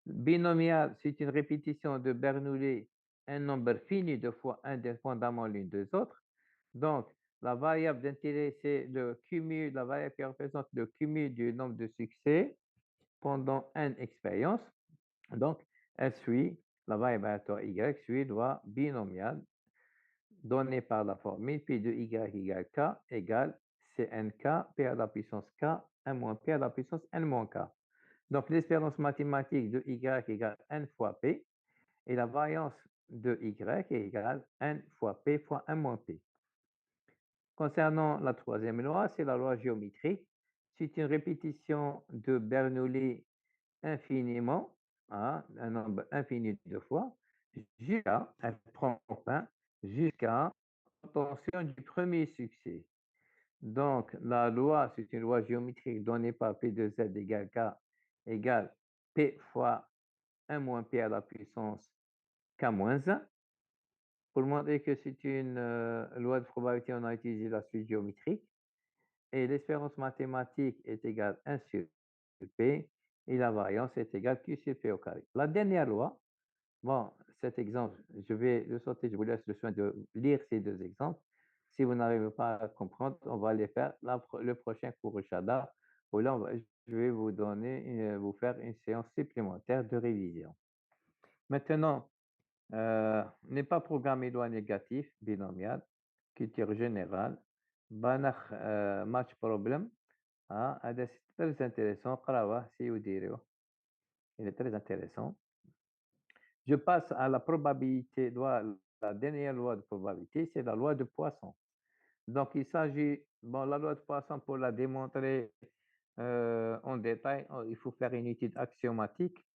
Binomial, c'est une répétition de Bernoulli, un nombre fini de fois indépendamment l'une des autres. Donc, la variable d'intérêt, c'est le cumul, la variable qui représente le cumul du nombre de succès pendant n expériences. Donc, elle suit, la variable aléatoire y suit loi binomiale donnée par la formule P de y égale k égale Cnk p à la puissance k 1 moins p à la puissance n moins k. Donc, l'espérance mathématique de y égale n fois p et la variance de y est égale n fois p fois 1 moins p. Concernant la troisième loi, c'est la loi géométrique. C'est une répétition de Bernoulli infiniment, un nombre infini de fois, jusqu'à, elle prend fin, jusqu'à l'obtention du premier succès. Donc, la loi, c'est une loi géométrique donnée par P de Z égale K égale P fois 1 moins P à la puissance K moins 1. Pour montrer que c'est une loi de probabilité, on a utilisé la suite géométrique. Et l'espérance mathématique est égale 1 sur P et la variance est égale Q sur P au carré. La dernière loi, bon, cet exemple, je vais le sauter, je vous laisse le soin de lire ces deux exemples. Si vous n'arrivez pas à comprendre, on va les faire le prochain cours au Shada, où là, je vais vous donner, vous faire une séance supplémentaire de révision. Maintenant, n'est pas programmé loi négatif, binomial, culture générale, banach match problem. C'est très intéressant. Il est très intéressant. Je passe à la probabilité, la dernière loi de probabilité, c'est la loi de Poisson. Donc, il s'agit, bon, la loi de Poisson, pour la démontrer en détail, il faut faire une étude axiomatique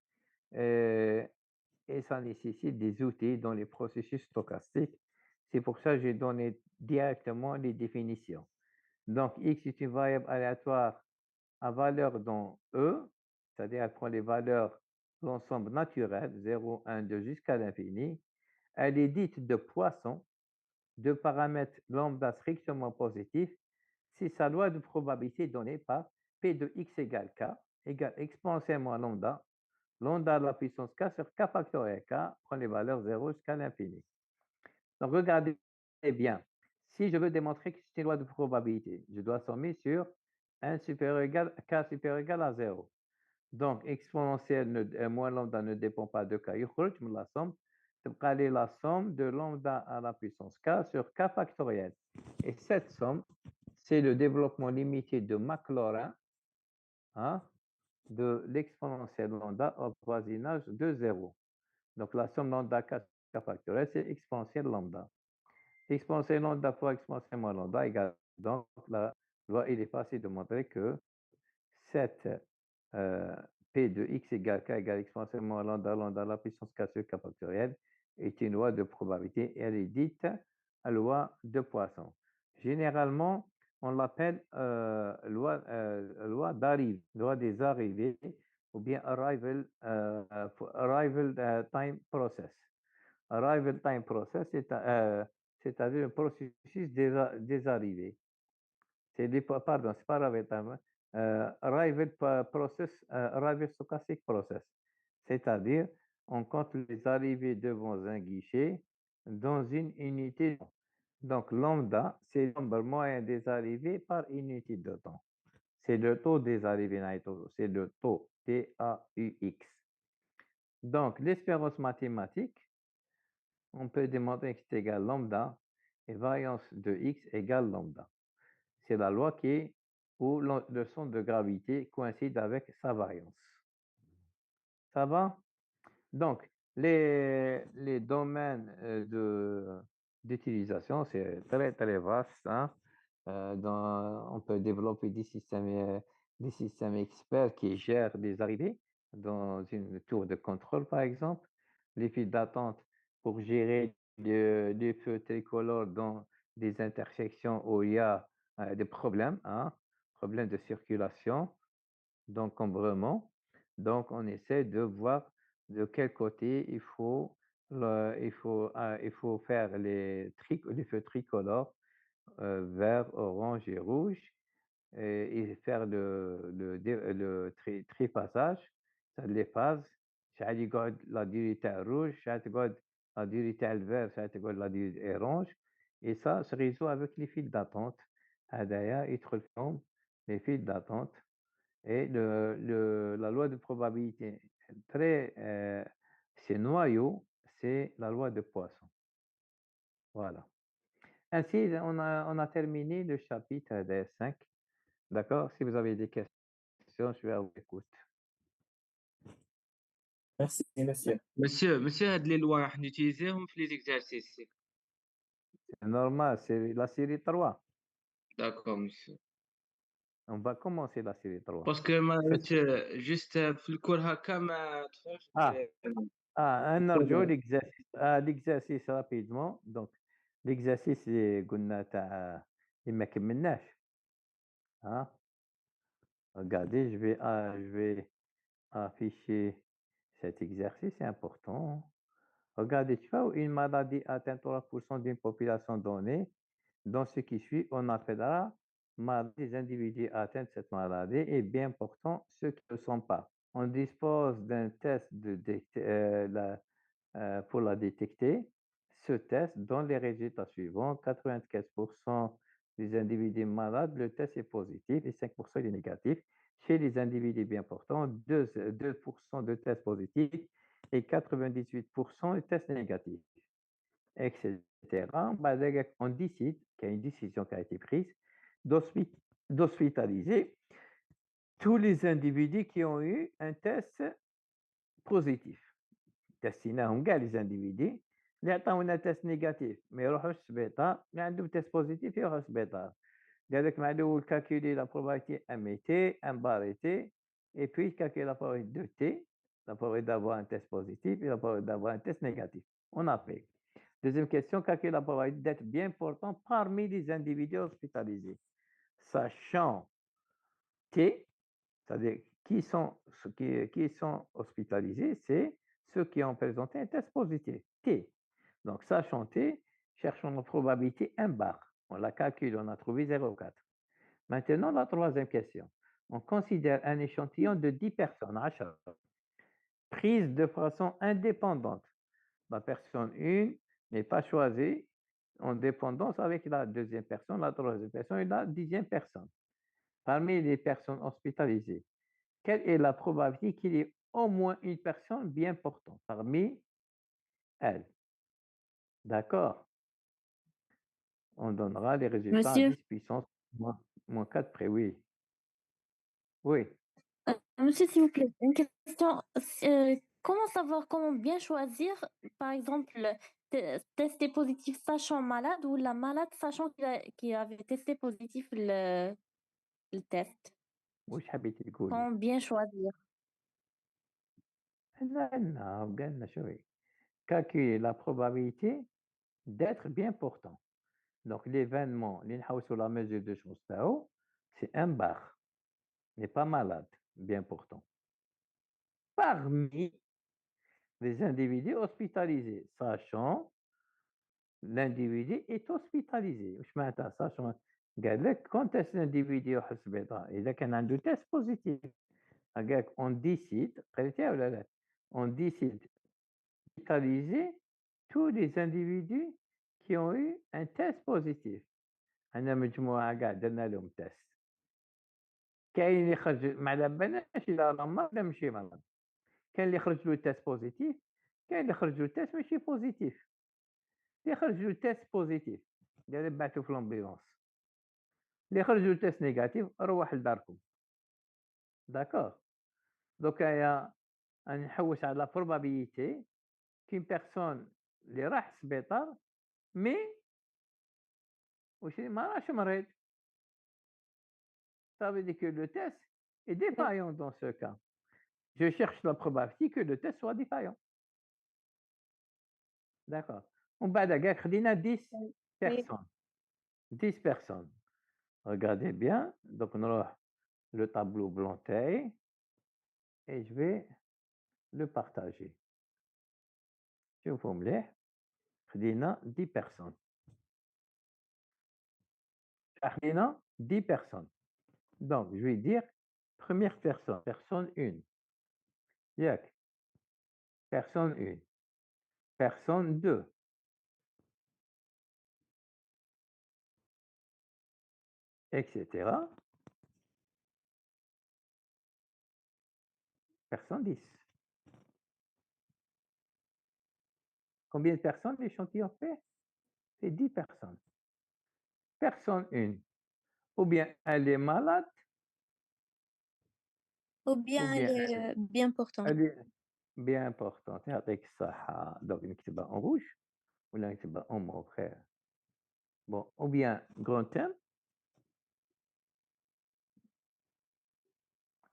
et ça nécessite des outils dans les processus stochastiques. C'est pour ça que j'ai donné directement les définitions. Donc, X est une variable aléatoire à valeur dans E, c'est-à-dire elle prend les valeurs de l'ensemble naturel, 0, 1, 2 jusqu'à l'infini. Elle est dite de Poisson, de paramètres lambda strictement positifs, si sa loi de probabilité donnée par P de x égale k, égale exponentiellement lambda, lambda à la puissance k sur k factoriel k, prend les valeurs 0 jusqu'à l'infini. Donc, regardez bien. Si je veux démontrer que c'est une loi de probabilité, je dois sommer sur 1 supérieur égal, k supérieur égal à 0. Donc, exponentielle moins lambda ne dépend pas de k. La somme, la somme de lambda à la puissance k sur k factoriel. Et cette somme, c'est le développement limité de Maclaurin de l'exponentielle lambda au voisinage de 0. Donc, la somme lambda k sur k factoriel, c'est exponentielle lambda. Exponentielle lambda fois exponentielle moins lambda égale. Donc, la loi, il est facile de montrer que cette P de x égale k égale exponentiellement lambda à la puissance k sur k factoriel est une loi de probabilité et elle est dite la loi de Poisson. Généralement, on l'appelle loi d'arrivée, loi des arrivées ou bien arrival time process. Arrival time process, c'est-à-dire le processus des arrivées. Pardon, c'est pas arrival time. Arrival process, arrival stochastic process. C'est-à-dire, on compte les arrivées devant un guichet dans une unité. Donc, lambda, c'est le nombre moyen des arrivées par unité de temps. C'est le taux des arrivées, c'est le taux, T-A-U-X. Donc, l'espérance mathématique, on peut démontrer que c'est égal lambda et variance de x égale lambda. C'est la loi où le centre de gravité coïncide avec sa variance. Ça va? Donc, Les domaines d'utilisation, c'est très, très vaste, hein. On peut développer des systèmes experts qui gèrent des arrivées dans une tour de contrôle, par exemple. Les files d'attente pour gérer des feux tricolores dans des intersections où il y a des problèmes, hein, problèmes de circulation, d'encombrement. Donc, on essaie de voir de quel côté il faut faire les feux tricolores, vert, orange et rouge, et faire triphasage. Ça les phases. شحال يقعد la durée تاع rouge, شحال تقعد la durée تاع vert, شحال تقعد la durée orange. Et ça se résout avec les files d'attente. هدايا يدخل فيهم les files d'attente. Et la loi de probabilité, c'est noyau, c'est la loi de Poisson. Voilà. Ainsi, on a terminé le chapitre des 5. D'accord? Si vous avez des questions, je vais à votre écoute. Merci, monsieur. Monsieur, هاد les lois راح نوتيليزيهم في les exercices. C'est normal, c'est la série 3. D'accord, monsieur. On va commencer la série 3. Parce que ما Cette- juste في الكور هكا ما تدخلش نرجعوا l'exercice rapidement. Donc, l'exercice اللي قلنا تاع اللي ما كملناش. Hein? Regardez, je vais afficher cet exercice, c'est important. Regardez, tu vois, une maladie atteint 3% d'une population donnée. Dans ce qui suit, on appellera des individus atteints de cette maladie et bien portant ceux qui ne le sont pas. On dispose d'un test pour la détecter. Ce test donne les résultats suivants. 95% des individus malades, le test est positif et 5% il est négatif. Chez les individus bien portants, 2% de tests positifs et 98% de tests négatifs, etc. On décide qu'il y a une décision qui a été prise d'hospitaliser tous les individus qui ont eu un test positif. تستيناهم كاع les individus اللي عطاونا تيست نيجاتيف ما يروحوش للسبيطار، اللي عندهم تيست بوزيتيف يروحوا للسبيطار. لذلك مع الاول calculer la probabilité un T, un bar T, et puis calculer la probabilité de T, la probabilité d'avoir un test positif et la probabilité d'avoir un test négatif. On a fait. Deuxième question, calculer la probabilité d'être bien portant parmi les individus hospitalisés. Sachant T, c'est-à-dire qui sont hospitalisés, c'est ceux qui ont présenté un test positif, T. Donc, sachant T, cherchons la probabilité 1 bar. On la calcule, on a trouvé 0,4. Maintenant, la troisième question. On considère un échantillon de 10 personnes, 10, prises de façon indépendante. La personne 1 n'est pas choisie en dépendance avec la deuxième personne, la troisième personne et la 10e personne. Parmi les personnes hospitalisées, quelle est la probabilité qu'il y ait au moins une personne bien portante parmi elles? D'accord? On donnera les résultats à Monsieur, 10 puissance moins 4 près, oui. Oui. monsieur, s'il vous plaît, une question. Comment savoir, comment bien choisir, par exemple, tester positif sachant malade ou la malade sachant qu'il avait testé positif le test? واش حبيتي تقولي؟ Comment bien choisir? قالنا شوي. Calculer la probabilité d'être bien portant. Donc, l'événement, sur la mesure de chance tao, c'est un bar. N'est pas malade, bien portant. Parmi les individus hospitalisés, sachant l'individu est hospitalisé. واش معناتها sachant قال لك quand est-ce l'individu يروح للسبيطار اذا كان عنده تيست بوزيتيف. قال لك on décide قريتيها ولا لا؟ on décide d'hospitaliser tous les individus qui ont eu un test positif. عندنا مجموعه كاع درنا لهم تيست. كاين اللي خرج ما على بالناش الا راه مرض ولا ماشي مرض. كاين اللي خرج له تيست بوزيتيف، كاين اللي خرج له تيست ماشي بوزيتيف. اللي خرج له تيست بوزيتيف دابا بعثو في لومبيلونس، اللي خرج له تيست نيجاتيف روح لداركم. داكور. دوكا نحوس على لا بروبابيليتي كاين بيرسون اللي راح السبيطار مي ما راهش مريض. Ça veut dire que le test est défaillant dans ce cas. Je cherche la probabilité que le test soit défaillant. D'accord. ومن بعد كاع خدينا 10 personnes. 10 personnes. Regardez bien. Donc نروح le tableau blanc تاعي et je vais le partager. شوفوا مليح. خدينا 10 personnes. خدينا 10 personnes. Donc je vais dire première personne, personne 1. ياك. Personne 1. Personne 2. Etc. Personne 10. Combien de personnes l'échantillon fait? C'est 10 personnes. Personne 1. Ou bien elle est malade, Ou bien ou elle bien est bien portante. elle est bien importante. يعطيك الصحة. Donc نكتبها en rouge ولا نكتبها en mauve frère. Bon, ou bien grand thème,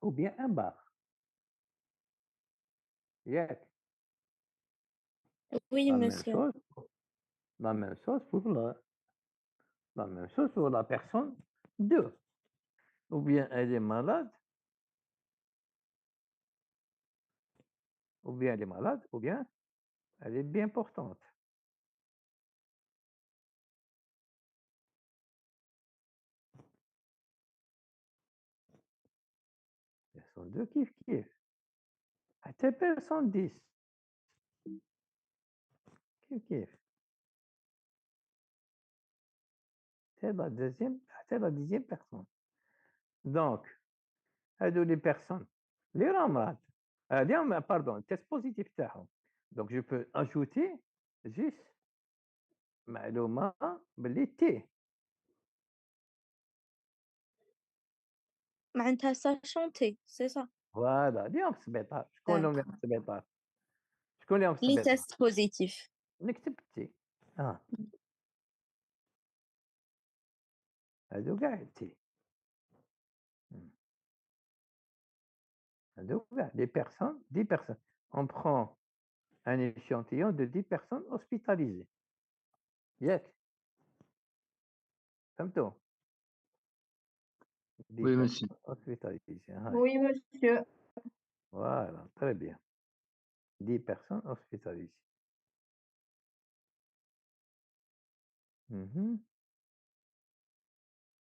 ou bien un bar. ياك. Oui, La même monsieur. chose. La même chose pour la même chose pour la personne 2. Ou bien elle est malade, ou bien elle est malade, ou bien elle est bien portante. Personne 2 kiff kiff. حتى personne 10 كيف كيف. C'est la deuxième personne. Donc, هادو les personnes اللي راهم مرض اليوم pardon test positif تاعهم. Donc je peux ajouter juste معلومة باللي T. معناتها sachant T, c'est ça. فوالا اليوم في السبيطار. شكون اللي في السبيطار؟ شكون اللي في Les السبيطار؟ tests positifs. نكتب T. هادو كاع T. هادو كاع les personnes 10 personnes. On prend un échantillon de 10 personnes hospitalisées. ياك فهمتوا؟ 10 Oui, monsieur. personnes hospitalisées. هاي. Oui, monsieur. Voilà, très bien. 10 personnes hospitalisées.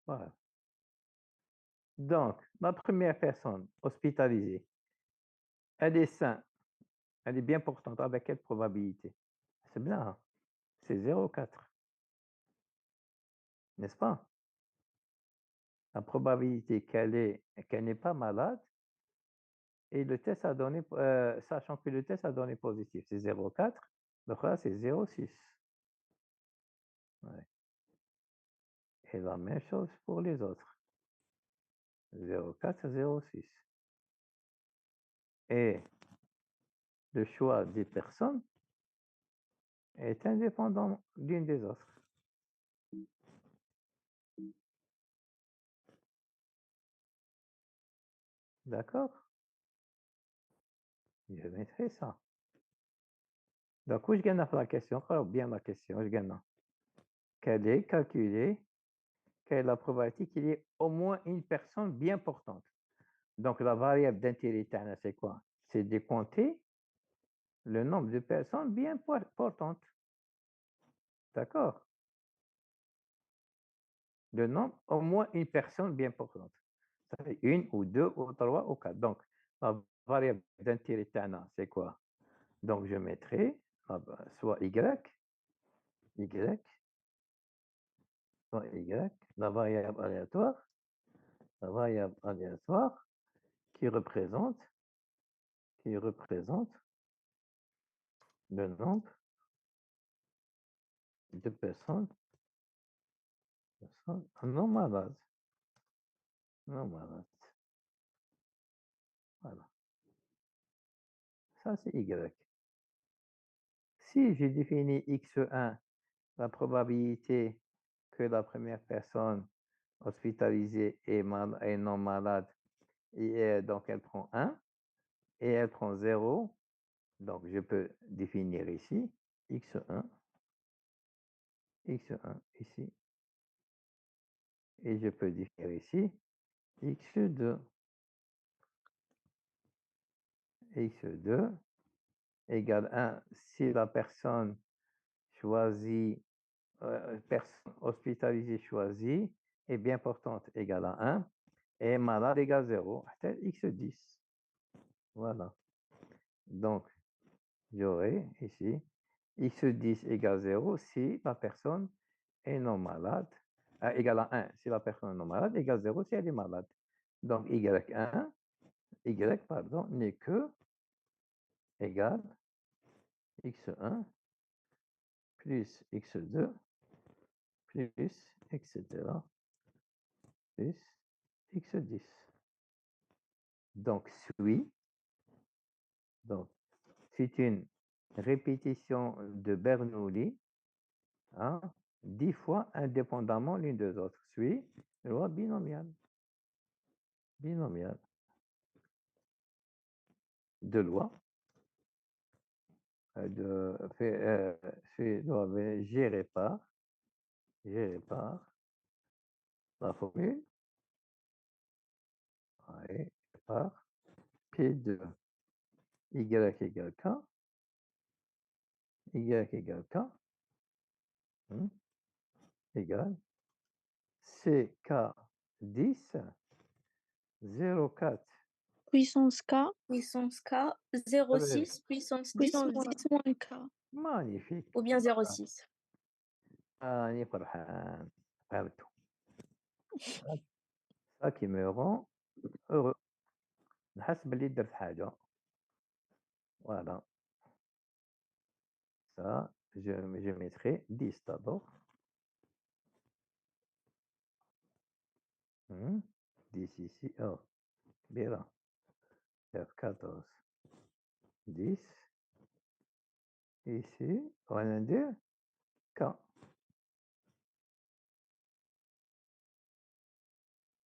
Voilà. Donc, la première personne hospitalisée, elle est saine, elle est bien portante. Avec quelle probabilité? C'est bien, hein? C'est 0,4. N'est-ce pas? La probabilité qu'elle n'est pas malade et le test a donné, sachant que le test a donné positif, c'est 0,4. Donc là, c'est 0,6. Ouais. Et la même chose pour les autres. 0,4, 0,6. Et le choix des personnes est indépendant d'une des autres. D'accord? Je mettrai ça. Donc, où je gagne la question? Bien la question, je gagne. Quelle est calculée? Quelle est la probabilité qu'il y ait au moins une personne bien portante? Donc, la variable d'intérêt, c'est quoi? C'est de compter le nombre de personnes bien portantes. D'accord? Le nombre, au moins une personne bien portante. Ça fait une ou deux ou trois ou quatre. Donc, la variable d'intérêt, c'est quoi? Donc, je mettrai soit Y, soit Y, la variable aléatoire qui représente le nombre de personnes non malades. Non malades. Voilà. Ça, c'est Y. si j'ai défini x1, la probabilité que la première personne hospitalisée est non malade, et donc elle prend 1 et elle prend 0. Donc je peux définir ici x1 ici, et je peux définir ici x2 égale 1 si la personne choisie, personne hospitalisée choisie est bien portante égale à 1 et malade égale 0, x10. Voilà. Donc, j'aurai ici x10 égale 0 si la personne est non malade, égale à 1 si la personne est non malade, égale 0 si elle est malade. Donc, y, n'est que égal x1 plus x2 plus, etc., plus x10. Donc, donc, c'est une répétition de Bernoulli, 10 fois indépendamment l'une des autres. Suit loi binomiale. Binomiale. De loi. C'est loi gérée par la formule par P de y égale k, y égale k, égale CK10 04. Puissance K. Puissance K. Allez, 0,6 puissance 10 Puissance moins 10 moins K. magnifique. Ou bien 0,6. راني فرحان فهمتوا. ça qui me rend heureux. نحس باللي درت حاجة. Voilà. Ça, je mettrai 10 d'abord. 10 ici. Oh, bien. F14. 10. Ici, on a dire K.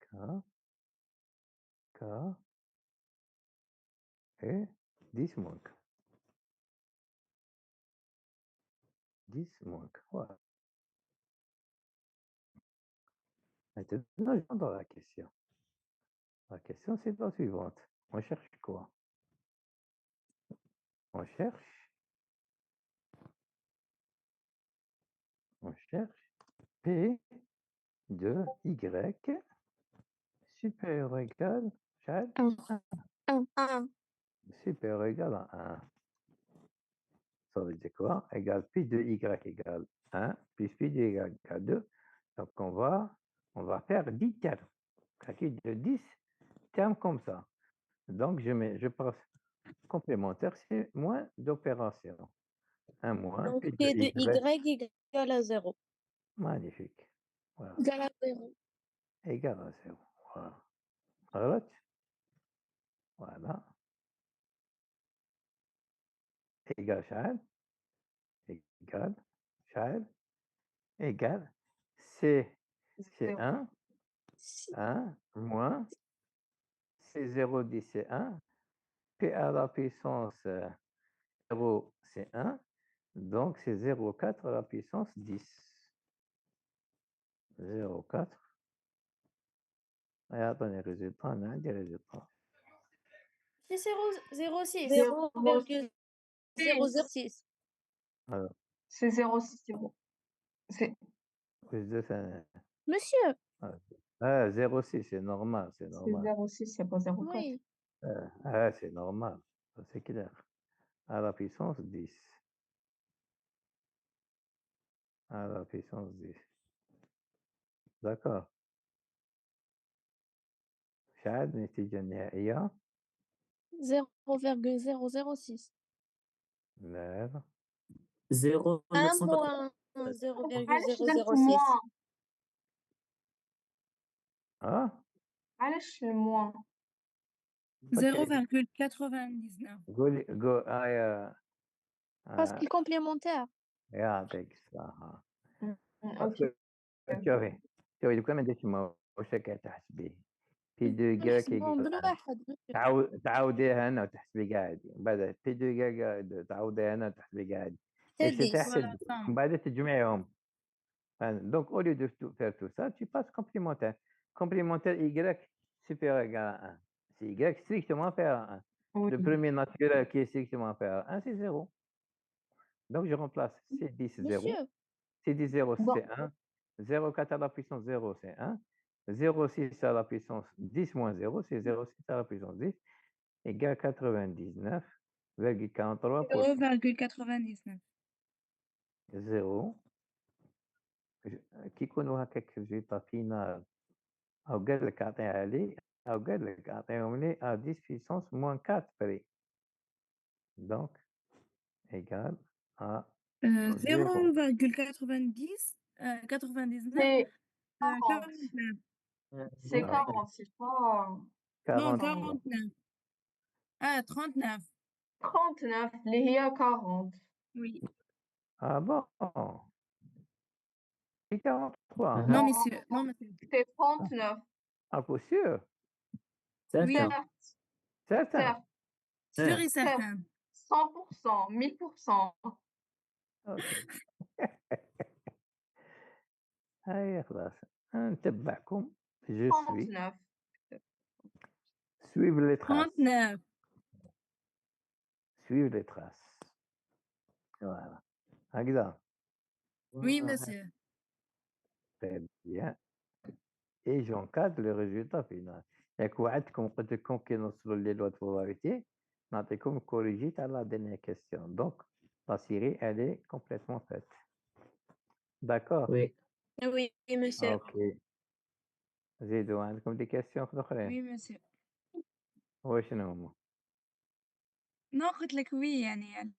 K. K. Et 10 manque. 10 manque. Voilà. Maintenant, je rentre dans la question. La question, c'est la suivante. On cherche quoi? On cherche P de Y supérieur ou égal, Chad, 1. supérieur ou égal à 1. Ça veut dire quoi? Égal pi de Y égale 1, plus pi de Y égale 2. Donc, on va faire 10 termes. Calcul de 10 termes comme ça. Donc, je passe complémentaire, c'est moins d'opération. 1 moins Donc pi de P de Y. Y égale à 0. Magnifique. Voilà. Égal à 0. Égal à 0. Voilà. غلط. Voilà. Égal شحال؟ Égal شحال؟ Égal c'est 1, 1 moins C0 10 c'est 1, P à la puissance 0 c'est 1, donc c'est 0,4 à la puissance 10. 0,4. Et attendez, résultat, on a des résultats. C'est 0,6. 0,006. Alors, C'est 0,6, c'est bon. C'est plus de ça. Monsieur, 0,6, c'est normal, c'est c'est normal. 0,6, c'est pas 0,4. Oui. C'est normal, ça, c'est clair. À la puissance 10. À la puissance 10. D'accord. شحال النتيجة النهائية؟ 0,006. لا 1 0,980. moins علاش درت 0,006. موان؟ اه علاش موان؟ 0,99. قولي Parce qu'il est complémentaire. يعطيك الصحة. Ok. شوفي دوك ما درتش ما واش كتحسبيه بي دو كاع نحسبهم بالواحد. تعاوديها هنا وتحسبي كاع هادي من بعد بي دو كاع تعاوديها هنا وتحسبي كاع هادي تدي. حتى من بعد تجمعيهم donc au lieu de faire tout ça tu passes complémentaire y supérieur égal à 1 c'est y strictement inférieur à 1 Oui. le premier naturel qui est strictement inférieur à 1 c'est 0 donc je remplace C10 0 Monsieur, C10 0 Bon. c'est 1 0,4 à la puissance 0 c'est 1 0,6 à la puissance 10 moins 0 c'est 0,6 à la puissance 10 égale 99,43%. 0,99. 0 كي يكونوا هكاك في الجيطة فينال أو قال لك أعطيها لي أو قال لك أعطيهم لي à 10 puissance moins 4 près donc égal à 0 0,90 99 C'est 40. 49. C'est Ah, 40, c'est pas Non, 40 49. Ah, 39. 39, اللي هي 40. Oui. ah bon c'est 43 Mhm. Non, monsieur. Non, monsieur. C'est 39. ah pour sûr Oui, certain. certain Certes, sûr et certain. 100%, 1000%. ok هاي خلاص نتبعكم je suis 39. suivre les traces 39. suivre les traces voilà هكذا Oui, monsieur. très bien et j'encadre le résultat final ياك وعدتكم قلت لكم كي نوصلوا لي لوا بروبابيليتي نعطيكم كوريجي تاع لا dernière question donc la série elle est complètement faite d'accord Oui. Oui, monsieur. ok زيدوا عندكم دي كيسيون اخرين Oui, monsieur. وشنو هما Non, قلت لك oui يعني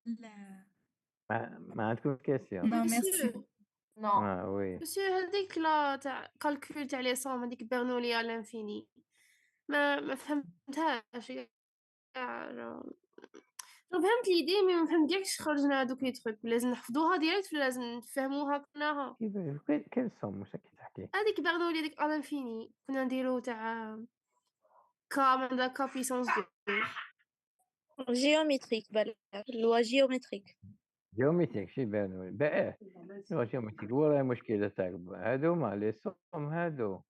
ما عندكم كيسيون Non, merci. Monsieur, Non. وي monsieur هذيك لا تاع calcul تاع لي صوم هذيك برنولي على الانفيني ما فهمتهاش فهمت ليدي مي ما فهمت ديريكت خرجنا هادوك لي تروك لازم نحفظوها ديريكت ولا لازم نفهموها كناها كيف كيف صوم واش راكي تحكي هذيك برنولي هذيك على الانفيني كنا نديرو تاع كا من دا كا بيسونس دو Géométrique, loi géométrique. جيومتريك شي بانوا باه جيومتريك ولا مشكله تاعك هادوما لي صوم هادو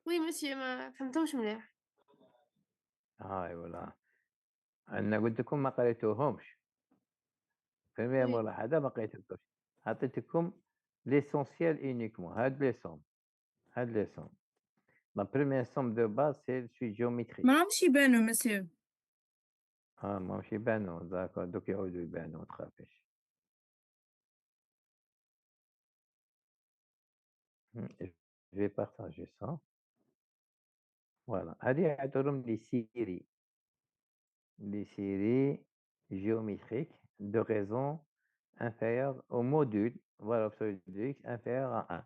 وي مسيو ما فهمتهمش مليح هاي ولا انا قلت لكم ما قريتوهمش فهمي وي ملاحظه ما قريتوهمش عطيتكم ليسونسيال اونيكمون هاد لي صوم لا بروميير صوم دو باز سي سوي جيومتريك ما راهمش يبانوا monsieur. ماهمش يبانو داكور دوك يعودوا يبانو ما تخافيش je vais partager ça voilà هادي يعتبرهم les séries géométriques de raison inférieure au module valeur absolue de x inférieure à 1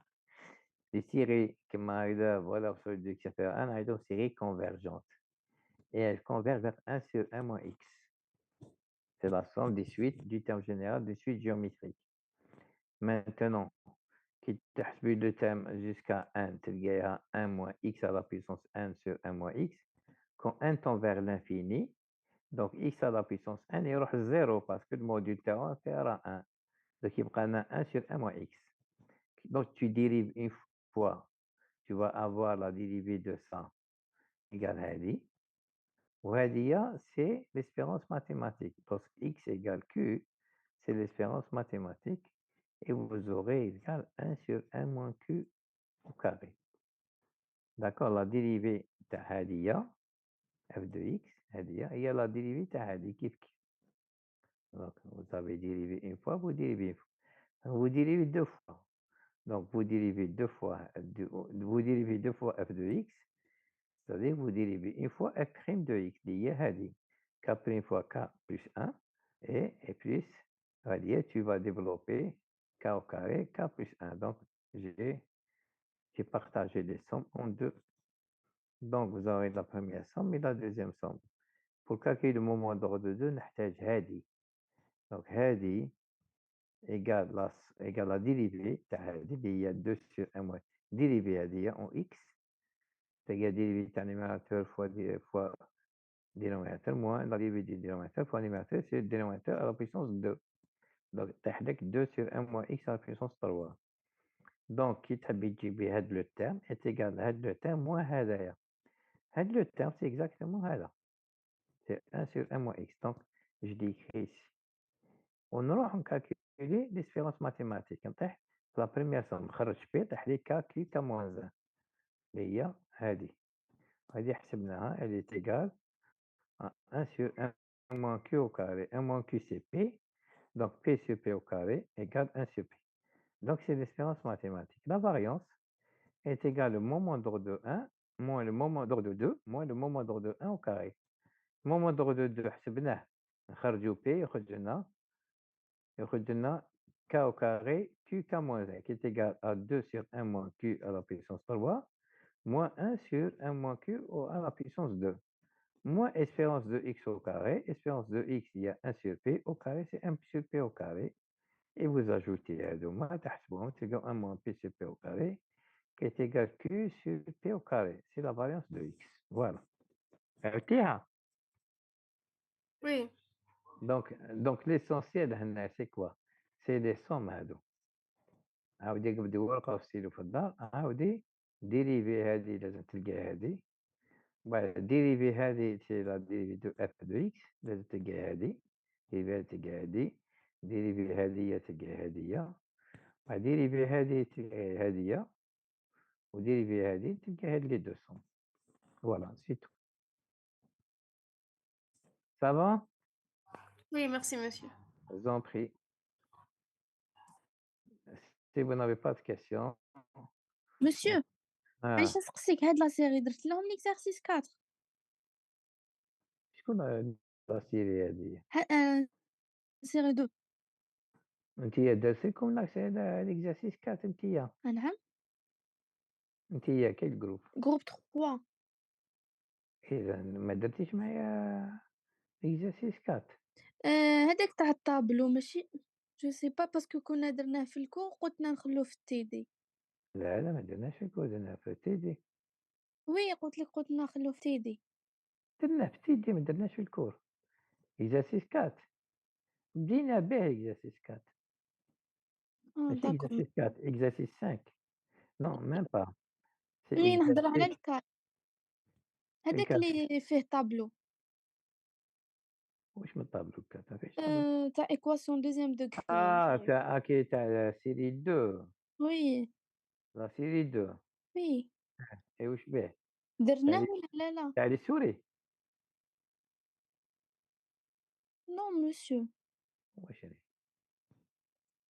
les séries كما هكذا valeur absolue de x inférieure à 1 نعيطوهم séries convergentes et elles convergent vers 1 sur 1 moins x c'est la somme des suites du terme général des suites géométriques maintenant qui تحسبي le terme jusqu'à 1 تلقايها 1 moins x à la puissance 1 sur 1 moins x quand 1 tend vers l'infini donc x à la puissance 1 يروح 0 parce que le module تاعو inférieur à 1 donc يبقى لنا 1 sur 1 moins x donc tu dérives une fois tu vas avoir la dérivée de ça égale هذه وهذه c'est l'espérance mathématique donc x égale q c'est l'espérance mathématique et vous aurez égal 1 sur 1 moins q au carré. D'accord, la dérivée تاع هذه f de x هذه هي la dérivée تاع هذه كيف كيف. Donc vous avez dérivé une fois, vous dérivez une fois. Vous dérivez deux fois. Donc vous dérivez deux fois f de x, c'est-à-dire vous dérivez une fois f' de x اللي هي هذه k' fois k plus 1 et plus هذه tu vas développer k au carré k plus 1. Donc j'ai partagé les sommes en deux. Donc vous aurez la première somme et la deuxième somme. Pour calculer le moment d'ordre de 2 نحتاج هذه دونك هادي ايكال لا ديريفي تاع هادي اللي هي 2 سور 1 موان ديريفي هادي اون اكس تاع ديريفي تاع نيميراتور فوا دينوميناتور موان لا ديريفي دي دينوميناتور فوا نيميراتور سي دينوميناتور على بويسونس 2 دونك طيح لك 2 سور 1 موان اكس على بويسونس 3 دونك كي تحبي تجيبي هاد لو تيرم ايتيكال هاد لو تيرم موان هدايا هاد لو تيرم سي اكزاكتومون هذا سي 1 sur 1 moins x. Donc, je l'écris ici. On aura calculer l'espérance mathématique. نطيح في la première somme نخرج P طيح لي K Q K moins 1 اللي هي هذه حسبناها elle est égale à 1 sur 1 moins Q au carré. 1 moins Q c'est P. Donc P sur P au carré égale 1 sur P. Donc c'est l'espérance mathématique. La variance est égale au moment d'ordre de 1 moins le moment d'ordre de 2 moins le moment d'ordre de 1 au carré. moment d'ordre de 2 حسبناه نخرجوا P يخرج لنا K au carré Q K moins 1 qui est égal à 2 sur 1 moins Q à la puissance 3 moins 1 sur 1 moins Q à la puissance 2 moins espérance de x au carré. Espérance de x, il y a 1 sur P au carré, c'est 1 sur P au carré. Et vous ajoutez هذوما تحسبوهم تلقاو 1 moins P sur P au carré qui est égal Q sur P au carré. C'est la variance de x. Voilà. عرفتيها؟ Oui. Donc l'essentiel هنا c'est quoi? C'est les sommes هادو. عاودي قبدي ورقة وستيلو في الدار عاودي ديريفي هادي لازم تلقى هادي ديريفي هادي سي لا ديريفي دو اف دو اكس لازم تلقى هادي ديريفي هادي تلقى هادي ديريفي هادية تلقى هادية ديريفي هادي تلقى هادية وديريفي هادي تلقى هاد لي دو سوم فوالا سي تو Ça va? Oui, merci, monsieur. Je vous en prie. Si vous n'avez pas de questions. مسيو علاش نسقسيك هاد لا سيري درت لهم ليكزارسيس 4 شكون لا سيري هادي؟ سيري 2 انتيا دارت لكم ليكزارسيس 4 انتيا نعم انتيا كاين جروب جروب 3 اذا ما درتيش معايا ليكزارسيس 4 هذاك تاع الطابلو ماشي جو سي با باسكو كنا درناه في الكور قلتنا نخلوه في التيدي لا ما درناش في الكود درنا في تيدي وي قلت لك قلتنا نخلوه في تيدي درنا في تيدي ما درناش في الكور اكزارسيس 4 بدينا به اكزارسيس 4 ماشي داكور اكزارسيس 4 اكزارسيس 5 نو ميم با سي ملي نهضر على اكزارسيس الكار هذاك اللي فيه طابلو واش من طابلو 4 ما فيش طابلو تاع ايكواسيون دوزيام دوغري تاع كي تاع سيري 2 وي لا سيري 2 وي اي واش به درناه ولا لا تاع لي سوري نو مسيو واش هادي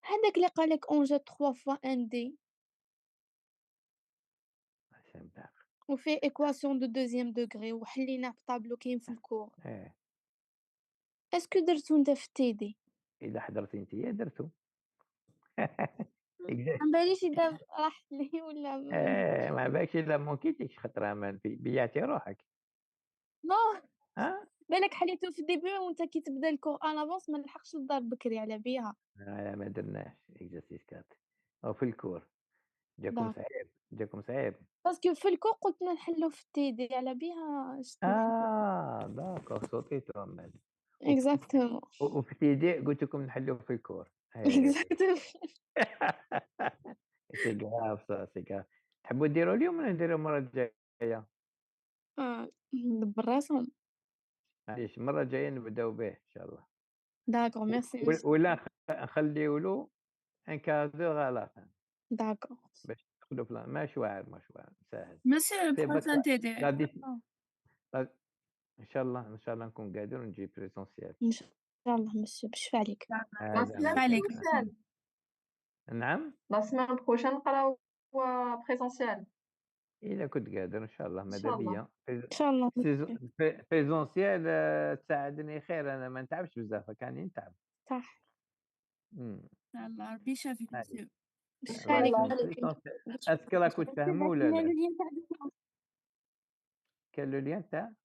هذاك اللي قالك اون جا 3 فوا ان دي سامبل وفيه ايكواسيون دو دوزيام دوغري وحليناه في طابلو كاين في الكور اسكو درتو نتا في تيدي اذا حضرتي انتيا درتو ما باليش اذا راح لي ولا ما بالكش الا مونكيتيكش خاطر ما بيعتي روحك نو بالك حليتو في الديبي وانت كي تبدا الكور ان افونس ما نلحقش للدار بكري على بيها لا ما درناش اكزرسيس 4 او في الكور جاكم صعيب باسكو في الكور قلتنا نحلو في التيدي على بيها داكور صوتيتو عمال اكزاكتومون وفي تيدي قلت لكم نحلو في الكور اكزاكتومون سي كراف سي كراف تحبوا ديروا اليوم ولا نديروا المره الجايه دبر راسهم معليش المره الجايه نبداو به ان شاء الله داكور ميرسي ولا نخليو له ان كادور على فان داكور باش تدخلوا في ماشي واعر ساهل مسيو البروشان تيدي ان شاء الله نكون قادر ونجي بريزونسيال ان شاء الله مسيو بشفى عليك نعم لا سيمين بروشين نقراو بريزونسيال الا كنت قادر ان شاء الله ماذا بيا ان شاء الله بريزونسيال تساعدني خير انا ما نتعبش بزاف كاني نتعب صح ان شاء الله ربي يشافيك مسيو بشفى عليك اسكو راكم تفهموا ولا لا كان لو ليان تاع